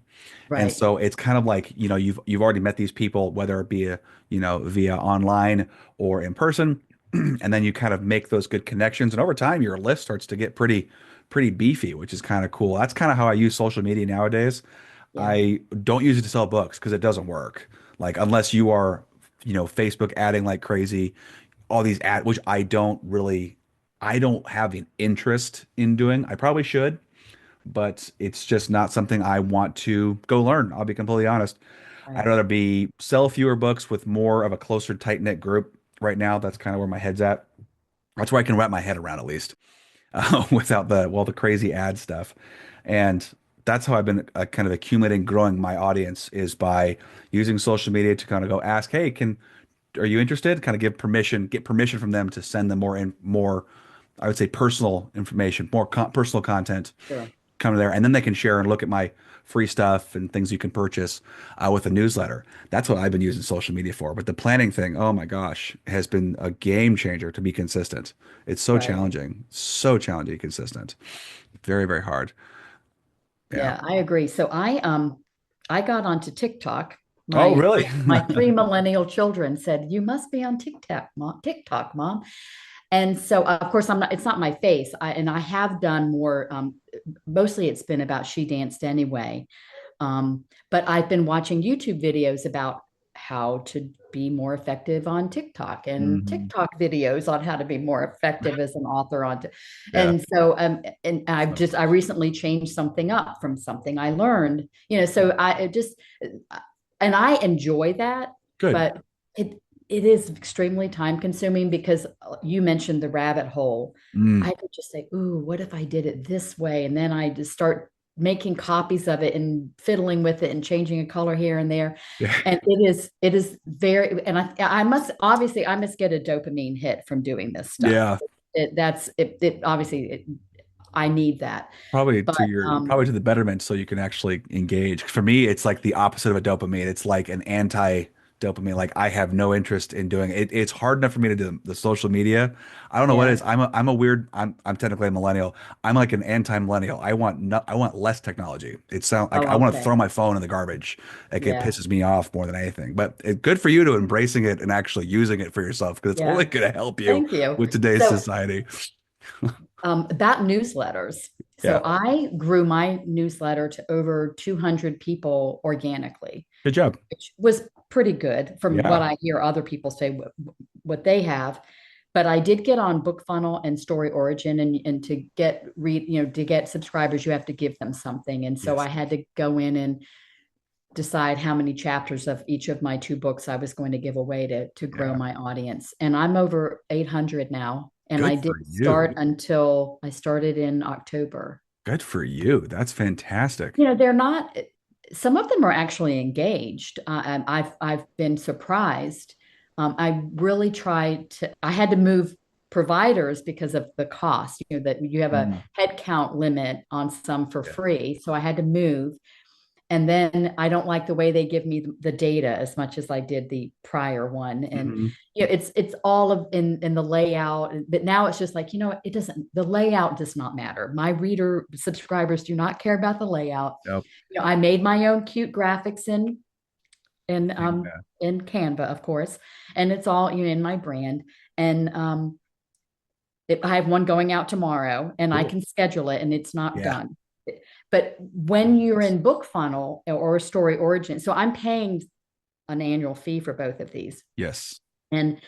Right. so it's kind of like, you've already met these people, whether it be via online or in person. And then you kind of make those good connections. And over time, your list starts to get pretty beefy, which is kind of cool. That's kind of how I use social media nowadays. Yeah. I don't use it to sell books because it doesn't work. Like unless you are, Facebook adding like crazy, all these which I don't have an interest in doing. I probably should, but it's just not something I want to go learn. I'll be completely honest. I'd Right. rather be sell fewer books with more of a closer, tight-knit group right now. That's kind of where my head's at. That's where I can wrap my head around at least without the crazy ad stuff. And that's how I've been kind of accumulating, growing my audience is by using social media to kind of go ask, hey, are you interested? Kind of get permission from them to send them more, I would say personal information, more personal content Sure. come there, and then they can share and look at my free stuff and things you can purchase with a newsletter. That's what I've been using social media for. But the planning thing, oh my gosh, has been a game changer to be consistent. It's Right. so challenging, consistent, very, very hard. Yeah. Yeah, I agree. So I got onto TikTok. Oh, My really? my three millennial children said, "You must be on TikTok, mom." And so of course I'm not, it's not my face. I have done more, mostly it's been about She Danced Anyway. But I've been watching YouTube videos about how to be more effective on TikTok and Hmm. TikTok videos on how to be more effective as an author Yeah. and so and So I recently changed something up from something I learned, so I it just and I enjoy that, good. but it it is extremely time consuming because you mentioned the rabbit hole. Mm. I could just say, ooh, what if I did it this way? And then I just start making copies of it and fiddling with it and changing a color here and there. Yeah. And it is very, and I must get a dopamine hit from doing this stuff. Yeah. It obviously, I need that. But Probably to the betterment so you can actually engage. For me, it's like the opposite of a dopamine. It's like an anti-dopamine. Like I have no interest in doing it. It's hard enough for me to do the social media. I don't know what it yeah, is. I'm a weird I'm technically a millennial. I'm like an anti-millennial. I want less technology. It sounds like I oh, want to okay. throw my phone in the garbage. Like it Yeah, pisses me off more than anything. But good for you to embracing it and actually using it for yourself because it's only yeah. going to help you Thank you. with today's So, society. about newsletters. So Yeah. I grew my newsletter to over 200 people organically, Good job. which was pretty good from what Yeah. I hear other people say what they have. But I did get on BookFunnel and Story Origin, and to get to get subscribers, you have to give them something. And so Yes. I had to go in and decide how many chapters of each of my two books I was going to give away to grow Yeah. my audience. And I'm over 800 now. And I Good for didn't start you. until I started in October. Good for you. That's fantastic. They're not, some of them are actually engaged. And I've been surprised. I really tried I had to move providers because of the cost, that you have a Mm. head count limit on some for Yeah. free. So I had to move. And then I don't like the way they give me the data as much as I did the prior one. And Hmm. it's all of in the layout. But now it's just like, it doesn't, the layout does not matter. My reader subscribers do not care about the layout. Yep. I made my own cute graphics in And, in Canva, of course, and it's all in my brand. And I have one going out tomorrow, and I cool. can schedule it, and it's not Yeah. done. But when you're in BookFunnel or Story Origin, so I'm paying an annual fee for both of these, Yes. and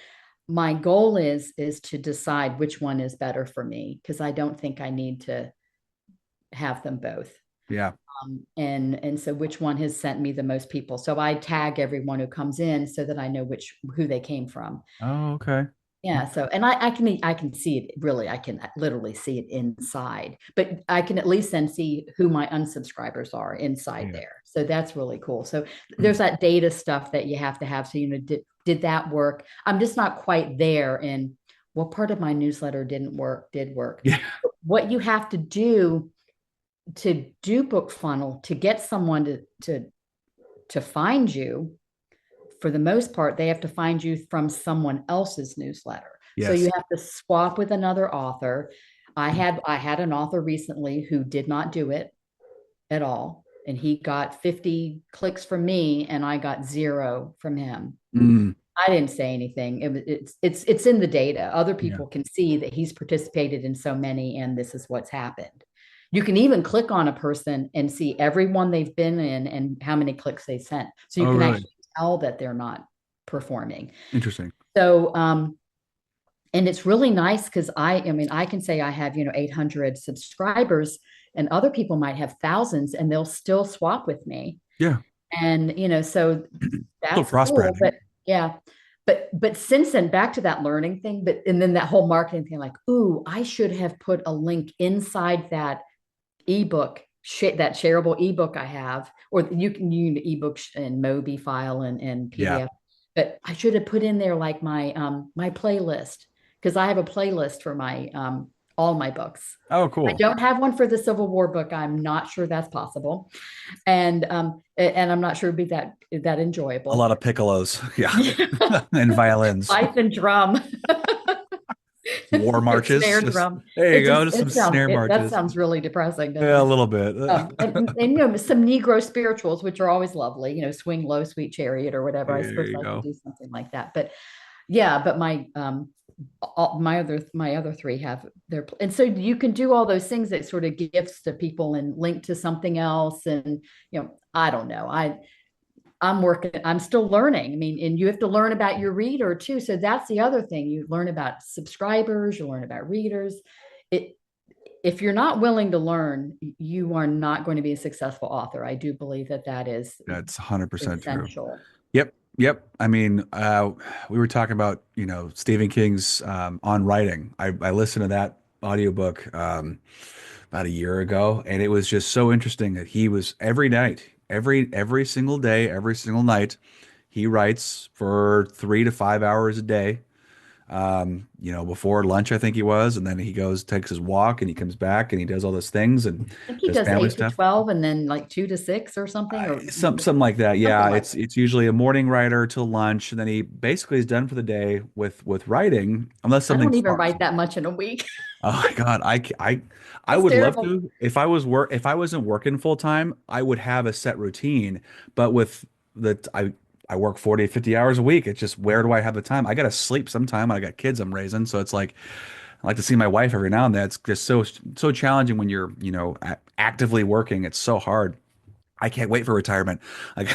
my goal is to decide which one is better for me because I don't think I need to have them both. Yeah. And so which one has sent me the most people? So I tag everyone who comes in so that I know who they came from. Oh, okay. Yeah, so and I can see it really, I can literally see it inside, but I can at least then see who my unsubscribers are inside Yeah. there. So that's really cool. So there's that data stuff that you have to have. So did that work? I'm just not quite there in what part of my newsletter did work. Yeah. What you have to do book funnel to get someone to find you, for the most part, they have to find you from someone else's newsletter. So Yes. you have to swap with another author. I had an author recently who did not do it at all. And he got 50 clicks from me and I got zero from him. Mm. I didn't say anything. It's in the data. Other Yeah. people can see that he's participated in so many and this is what's happened. You can even click on a person and see everyone they've been in and how many clicks they sent. So you Oh, can really? actually tell that they're not performing. Interesting. So and it's really nice because I mean I can say I have 800 subscribers and other people might have thousands and they'll still swap with me. Yeah. And so Little that's cross cool. branding. But yeah, but since then, back to that learning thing, and then that whole marketing thing, like, ooh, I should have put a link inside that ebook, that shareable ebook I have, or you can use ebook and Mobi file and Yeah. PDF. But I should have put in there like my playlist because I have a playlist for my all my books. Oh, I cool. don't have one for the Civil War book. I'm not sure that's possible, and I'm not sure it'd be that A enjoyable. lot of piccolos. Yeah. And violins. Fife and drum, War marches. snare Just drum. there you go. Just some snare That marches. sounds really depressing, doesn't Yeah, a it? little bit. And some Negro spirituals, which are always lovely. Swing low, sweet chariot, or whatever. I There suppose you I could go. do something like that. But yeah, but my other three have and so you can do all those things that sort of gifts to people and link to something else, and I don't know. I'm working, I'm still learning. I mean, and you have to learn about your reader too. So that's the other thing. You learn about subscribers, you learn about readers. It if you're not willing to learn, you are not going to be a successful author. I do believe that that is That's 100% true. essential. Yep, yep. I mean, we were talking about, Stephen King's On Writing. I listened to that audiobook about a year ago, and it was just so interesting that he was every night, every single day, every single night, he writes for 3 to 5 hours a day. Before lunch, I think he was, and then he goes, takes his walk, and he comes back and he does all those things and I think he does does family eight to stuff. 12 and then like 2 to 6 or something, or Something like that. something Yeah, like it's that. it's usually a morning writer till lunch, and then he basically is done for the day with writing, unless I something don't even sparks write him. that much in a week. Oh my God, I It's would love terrible. to. If I wasn't working full time, I would have a set routine. But with the I work 40 50 hours a week. It's just where do I have the time? I gotta sleep sometime. I got kids I'm raising, so it's like I like to see my wife every now and then. It's just so challenging when you're, actively working. It's so hard. I can't wait for retirement. Like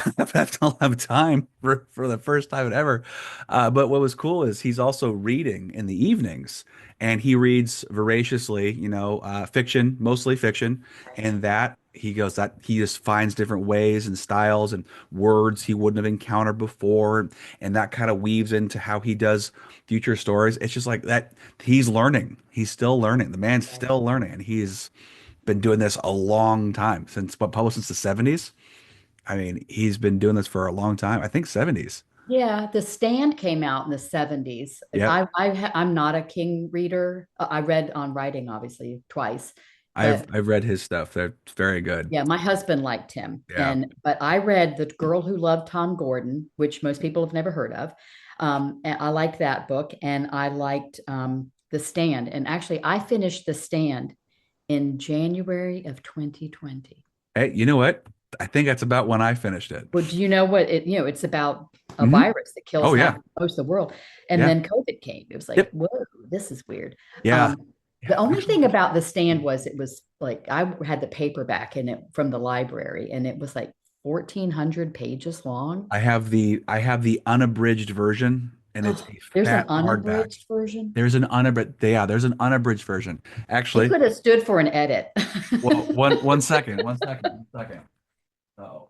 I'll have time for the first time ever. But what was cool is he's also reading in the evenings, and he reads voraciously, fiction, mostly fiction, and that he goes that he just finds different ways and styles and words he wouldn't have encountered before, and that kind of weaves into how he does future stories. It's just like that. He's learning. He's still learning. The man's still learning, and he's been doing this a long time since but published since the 70s. I mean, he's been doing this for a long time. I think 70s. Yeah, The Stand came out in the 70s. Yep. I'm not a King reader. I read On Writing, obviously, twice. I've But I've read his stuff. They're very good. yeah, my husband liked him. Yeah. But I read The Girl Who Loved Tom Gordon, which most people have never heard of. And I liked that book, and I liked The Stand. And actually, I finished The Stand in January of 2020. Hey, you know what? I think that's about when I finished it. Well, do you know what it's about a Hmm. virus that kills Oh half yeah. most of the world. And Yeah. then COVID came. It was like, Yep. whoa, this is weird. Yeah. The Yeah. only Actually, thing about The Stand was it was like I had the paperback in it from the library, and it was like 1,400 pages long. I have the unabridged version, and it's a There's an fat hardback. unabridged version. There's an unabridged version. It Actually, could have stood for an edit. well, one second. Oh.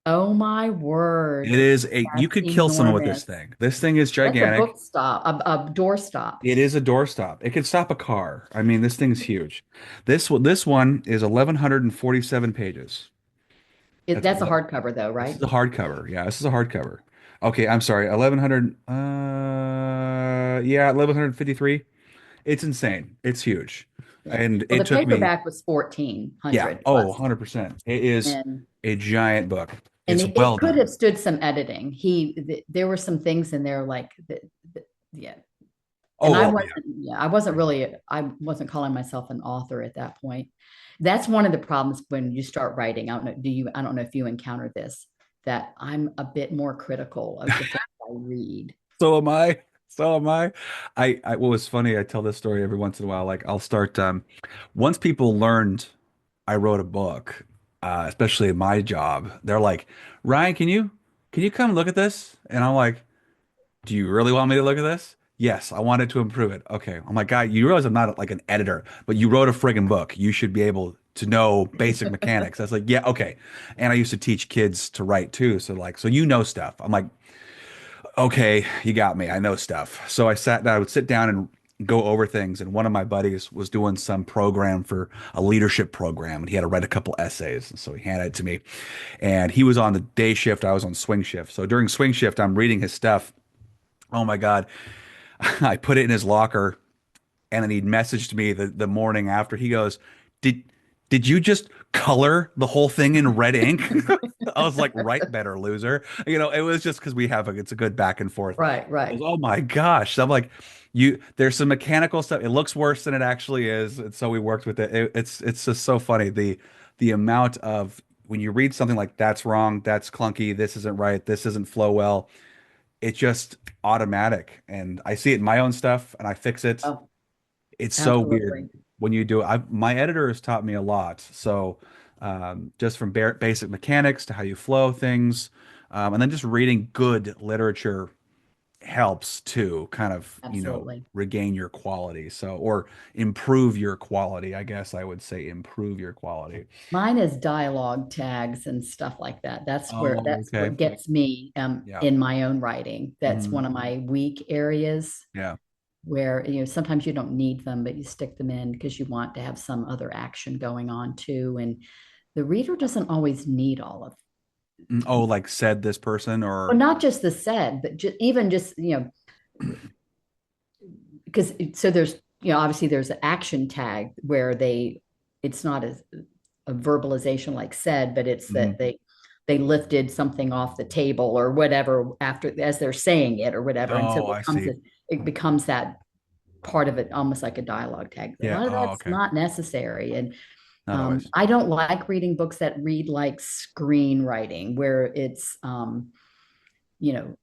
Oh my It word. is you That's could kill someone with this enormous. thing. This thing is That's a gigantic. book stop, a door stop. It is a doorstop. It can stop a car. I mean, this thing's huge. This one is 1,147 pages. That's That's a hardcover though, this right? is a hardcover. Yeah, this is a hardcover. Okay, I'm sorry. 1,100 yeah, 1,153. It's insane. It's huge. Yeah. And Well, it the took me, paperback was yeah, 1,400 oh, plus. 100%. It is And a giant book. and It's it well could done. have stood some editing. There were some things in there like yeah. And Oh, oh yeah. I wasn't calling myself an author at that point. That's one of the problems when you start writing. I don't know if you encounter this, that I'm a bit more critical of the things I read. So am I. So am I. What was funny, I tell this story every once in a while. Like I'll start once people learned I wrote a book, especially in my job, they're like, Ryan, can you come look at this? And I'm like, do you really want me to look at this? Yes, I wanted to improve it. Okay. I'm like, guy, you realize I'm not like an editor, but you wrote a friggin' book. You should be able to know basic mechanics. I was like, yeah, okay. And I used to teach kids to write too. So like, so you know stuff. I'm like, okay, you got me. I know stuff. So I sat down, I would sit down and go over things. And one of my buddies was doing some program for a leadership program, and he had to write a couple essays. And so he handed it to me. And he was on the day shift, I was on swing shift. So during swing shift, I'm reading his stuff. Oh my God. I put it in his locker, and then he messaged me the morning after. He goes, Did did you just color the whole thing in red ink? I was like, write better, loser. It was just because it's a good back and forth. Right, He right. goes, oh my gosh. I'm like, there's some mechanical stuff. It looks worse than it actually is. And so we worked with it. It's just so funny. The amount of when you read something like that's wrong, that's clunky, this isn't right, this doesn't flow well, it's just automatic. And I see it in my own stuff and I fix it. Oh, It's so absolutely. weird. when you do, my editor has taught me a lot. So just from basic mechanics to how you flow things, and then just reading good literature helps too, kind of, Absolutely. regain your quality. So, or improve your quality, I guess I would say improve your quality. Mine is dialogue tags and stuff like that. Oh, That's okay. what gets me Yeah. in my own writing. That's Hmm. one of my weak areas Yeah. where sometimes you don't need them, but you stick them in because you want to have some other action going on too. And the reader doesn't always need all of, Oh, like said this person well, or not just the said, but even just because so there's obviously there's an action tag where it's not a verbalization like said, but it's Mhm. that they lifted something off the table or whatever after as they're saying it or whatever, and so Oh, I see. it becomes that part of it, almost like a dialogue tag. A Yeah. lot of Oh, that's okay. not necessary, and Not always. I don't like reading books that read like screenwriting where it's you know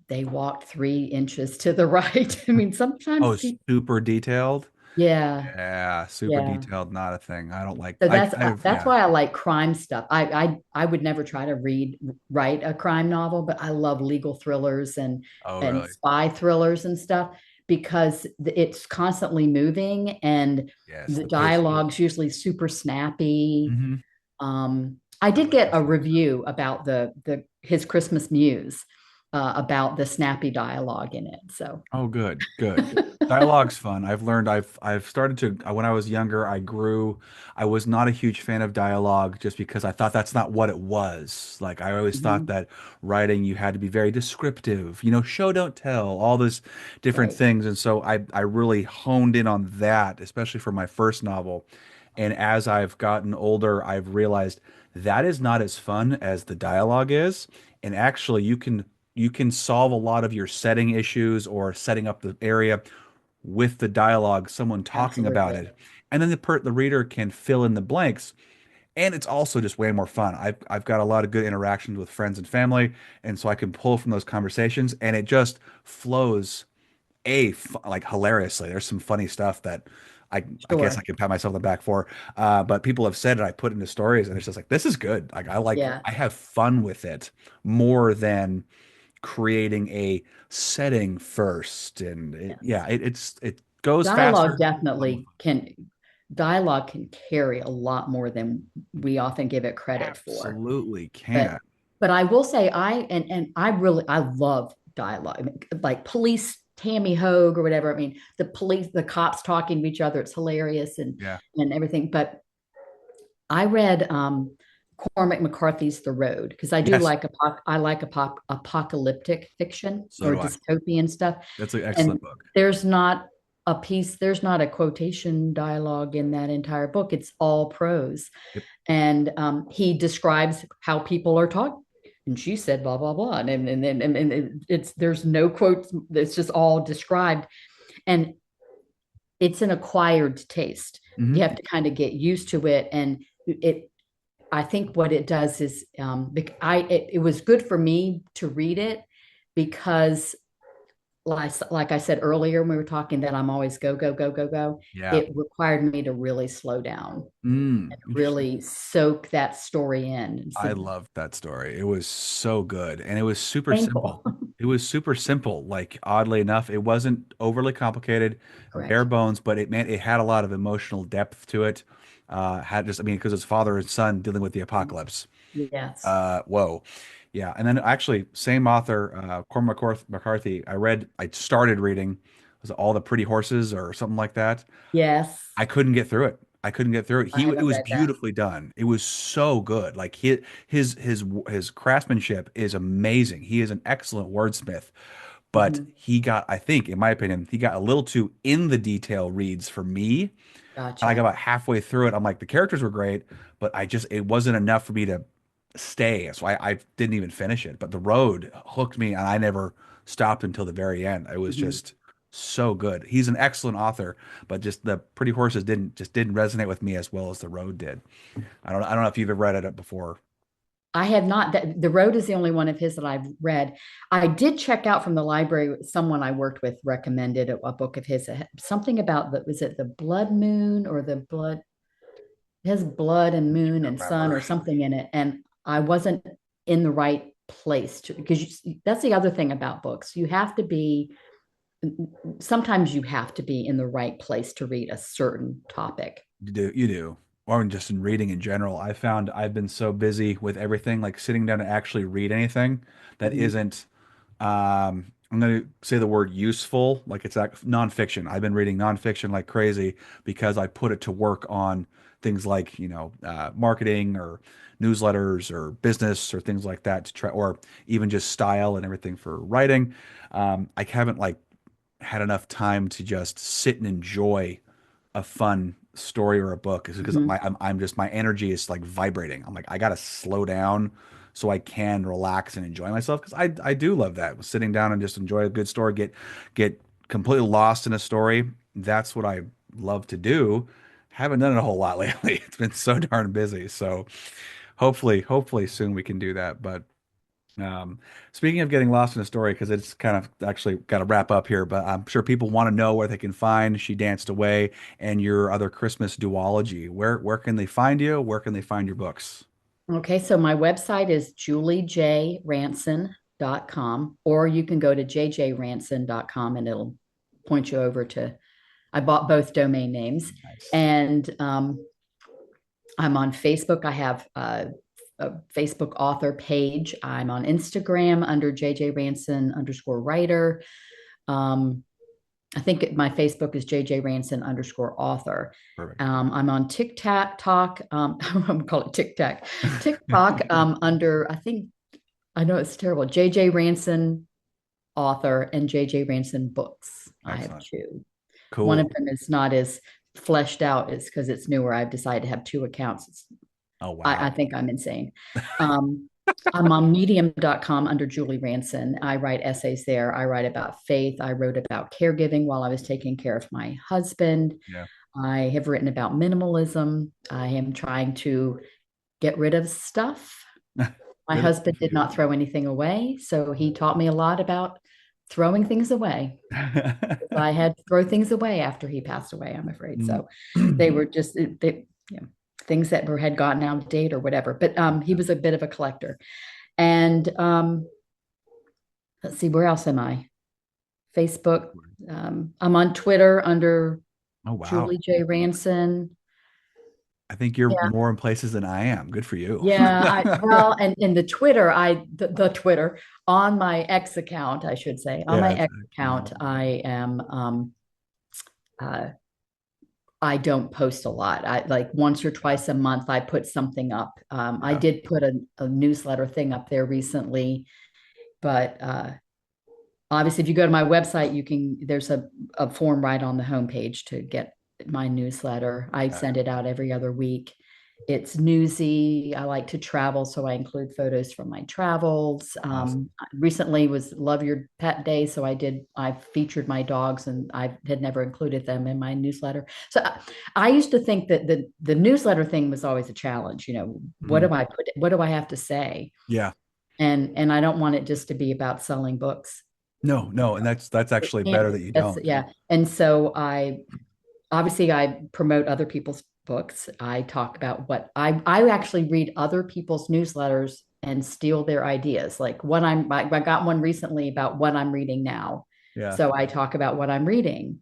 they walked 3 inches to the right. I mean, sometimes Oh, people, super detailed. yeah, Yeah, super yeah. detailed. Not a thing. I don't like. So I kind of that's yeah. why I like crime stuff. I would never try to write a crime novel, but I love legal thrillers Oh, and really? spy thrillers and stuff because it's constantly moving and Yes, the the pacing. dialogue's usually super snappy. Hmm. I I did like get those a things. review about the his Christmas Muse about the snappy dialogue in it. So Oh, good, good. Dialogue's fun. I've started to when I was younger, I grew. I was not a huge fan of dialogue just because I thought that's not what it was. Like I always thought mhm, that writing you had to be very descriptive, show don't tell, all those different right, things. And so I really honed in on that, especially for my first novel. And as I've gotten older, I've realized that is not as fun as the dialogue is. And actually, you can solve a lot of your setting issues or setting up the area with the dialogue, someone talking about absolutely, it, and then the reader can fill in the blanks. And it's also just way more fun. I've got a lot of good interactions with friends and family, and so I can pull from those conversations, and it just flows like hilariously. There's some funny stuff that I guess I sure, can pat myself on the back for. But people have said it. I put into stories, and it's just like this is good. yeah. I have fun with it more than creating a setting first. And Yes. it goes Dialogue faster. A lot more definitely fun. can dialogue can carry a lot more than we often give it credit for. Absolutely can. But I will say I love dialogue. I mean, like police Tammy Hogue or whatever. I mean, the cops talking to each other, it's hilarious Yeah. and everything. But I read Cormac McCarthy's The Road because Yes. I like apocalyptic fiction So or do I. dystopian stuff. That's an And excellent book. there's not a quotation dialogue in that entire book. It's all prose. Yep. And he describes how people are talking. And she said blah blah blah, and it's there's no quotes. It's just all described, and it's an acquired taste. You Hmm. have to kind of get used to it, and it I think what it does is it was good for me to read it because like I said earlier when we were talking that I'm always go go go go go. Yeah. It required me to really slow down and Interesting. really soak that story in. It's I loved that story. It was so good, and it was super simple. painful. It was super simple. Like oddly enough, it wasn't overly complicated, bare Correct. bones, but it had a lot of emotional depth to it. Had just I mean, because it's father and son dealing with the apocalypse. Yes. Whoa, yeah. And then actually, same author, Cormac McCarthy. I started reading, was it All the Pretty Horses or something like that. Yes. I couldn't get through it. I couldn't get through it. I It haven't was read that. beautifully done. It was so good. Like his craftsmanship is amazing. He is an excellent wordsmith, but Mhm. he got, I think, in my opinion, he got a little too in the detail reads for me. And I got Gotcha. about halfway through it. I'm like, the characters were great, but it wasn't enough for me to stay. So I didn't even finish it. But the road hooked me, and I never stopped until the very end. It was Mhm. just so good. He's an excellent author, but just the Pretty Horses didn't resonate with me as well as the road did. I don't know if you've ever read it before. I have not. The Road is the only one of his that I've read. I did check out from the library. Someone I worked with recommended a book of his. Something about the, was it the Blood Moon or the Blood? It has blood and moon and sun Remember. or something in it, and I wasn't in the right place to, because that's the other thing about books. You have to be, sometimes you have to be in the right place to read a certain topic. You do. Or just in reading in general. I found I've been so busy with everything, like sitting down to actually read anything that Mhm. isn't, I'm going to say the word useful, like it's nonfiction. I've been reading nonfiction like crazy because I put it to work on things like, marketing or newsletters or business or things like that to try, or even just style and everything for writing. I haven't like had enough time to just sit and enjoy a fun story or a book is because Mhm. I'm just my energy is like vibrating. I'm like I gotta slow down so I can relax and enjoy myself because I do love that sitting down and just enjoy a good story, get completely lost in a story. That's what I love to do. Haven't done it a whole lot lately. It's been so darn busy. So hopefully soon we can do that. But um, speaking of getting lost in a story, because it's kind of actually got to wrap up here, but I'm sure people want to know where they can find She Danced Away and your other Christmas duology. Where can they find you? Where can they find your books? Okay, so my website is juliejranson.com, or you can go to jjranson.com and it'll point you over to, I bought both domain names. Nice. And I'm on Facebook. I have a Facebook author page. I'm on Instagram under JJ Ranson_writer. Um, I think my Facebook is JJ Ranson_author. Perfect. I'm on TikTok. I'm gonna call it TikTok. TikTok under, I think, I know it's terrible. JJ Ranson author and JJ Ranson books. I have Excellent. two. One of Cool. them is not as fleshed out, is because it's newer. I've decided to have two accounts. Oh I wow. think I'm insane. Um, I'm on medium.com under Julie Ranson. I write essays there. I write about faith. I wrote about caregiving while I was taking care of my husband. Yeah. I have written about minimalism. I am trying to get rid of stuff. My Good husband for did you. not throw anything away, so he taught me a lot about throwing things away. I had to throw things away after he passed away, I'm afraid. Mm. So they were just things that were had gotten out of date or whatever. But he was a bit of a collector. And let's see, where else am I? Facebook. I'm on Twitter under Oh wow. Julie J. Ranson. I think you're Yeah. more in places than I am. Good for you. Yeah, well, and in the Twitter, the Twitter on my X account, I should say, on my Yeah. X account, I am uh, I don't post a lot. I like once or Yeah. twice a month I put something up. I Yeah. did put a newsletter thing up there recently, but obviously if you go to my website, you can there's a form right on the homepage to get my newsletter. I Yeah. send it out every other week. It's newsy. I like to travel, so I include photos from my travels. Awesome. Recently was Love Your Pet Day, so I featured my dogs, and I had never included them in my newsletter. So I used to think that the newsletter thing was always a challenge. What Mhm. do I put? What do I have to say? Yeah. And I don't want it just to be about selling books. No, no, and that's It actually can't better be. that you That's don't. yeah. And so I promote other people's books. I talk about I actually read other people's newsletters and steal their ideas. Like I got one recently about what I'm reading now. Yeah, So I talk about what I'm reading.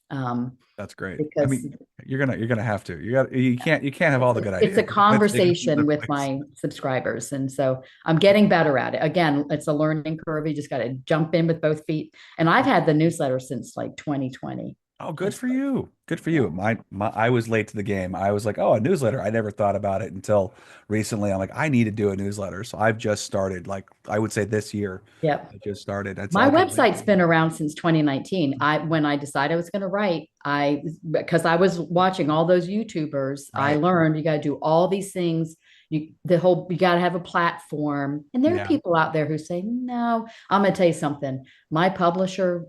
Um, that's great. I because mean, you're gonna have to. You can't have all the good it's a ideas. That's taking conversation another with place. my subscribers. And so I'm getting better at it. Again, it's a learning curve. You just got to jump in with both feet. And I've had the newsletter since like 2020. Oh, good It's for you. Good for yeah. you. I was late to the game. I was like, oh, a newsletter. I never thought about it until recently. I'm like, I need to do a newsletter. So I've just started, like I would say this year. Yep. I just started. That's My I can wait. website's been around since 2019. When I decided I was going to write, I because I was watching all those YouTubers, I Right. learned you got to do all these things. You got to have a platform. And there are Yeah. people out there who say, "No, I'm going to tell you something. My publisher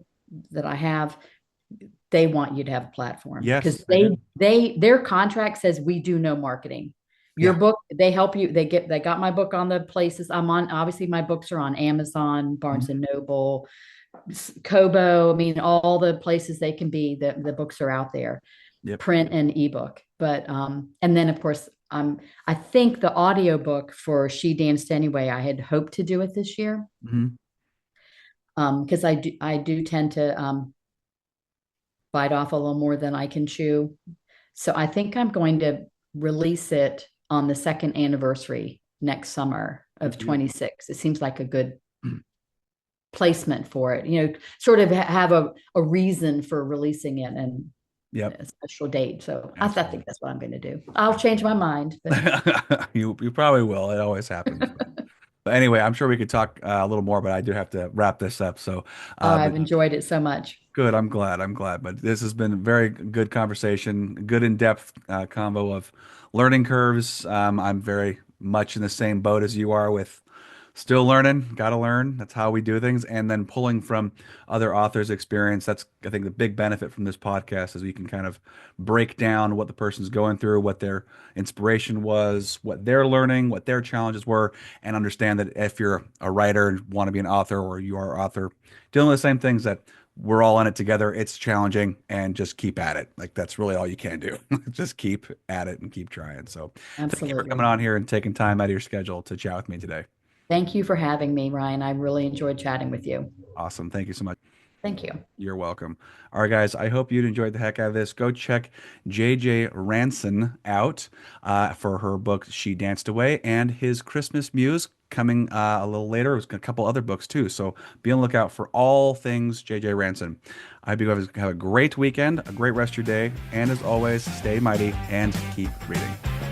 that I have, they want you to have a platform because Yes, they do. their contract says we do no marketing. Your Yeah. book, they help you. They got my book on the places I'm on. Obviously, my books are on Amazon, Barnes Mhm. and Noble, Kobo. I mean, all the places they can be. The books are out there, Yep. print and ebook. But and then of course, I think the audiobook for She Danced Anyway, I had hoped to do it this year. Hmm. Because I do tend to bite off a little more than I can chew. So I think I'm going to release it on the second anniversary next summer Good of for you. 26. It seems like a good placement for it, sort of have a reason for releasing it and Yep. a special date. So I Absolutely. think that's what I'm going to do. I'll change my mind, but You probably will. It always happens. But anyway, I'm sure we could talk a little more, but I do have to wrap this up. So, but I've enjoyed it so much. good. I'm glad. I'm glad. But this has been a very good conversation, good in-depth combo of learning curves. I'm very much in the same boat as you are with still learning, got to learn. That's how we do things. And then pulling from other authors' experience. That's, I think, the big benefit from this podcast is we can kind of break down what the person's going through, what their inspiration was, what they're learning, what their challenges were, and understand that if you're a writer and want to be an author or you are an author, dealing with the same things that we're all in it together. It's challenging and just keep at it. Like that's really all you can do. Just keep at it and keep trying. So thank you for coming Absolutely. on here and taking time out of your schedule to chat with me today. Thank you for having me, Ryan. I really enjoyed chatting with you. Awesome. Thank you so much. Thank you. You're welcome. All right, guys. I hope you'd enjoyed the heck out of this. Go check JJ Ranson out for her book "She Danced Away" and his Christmas Muse coming a little later. There's a couple other books too, so be on the lookout for all things JJ Ranson. I hope you guys have a great weekend, a great rest of your day, and as always, stay mighty and keep reading.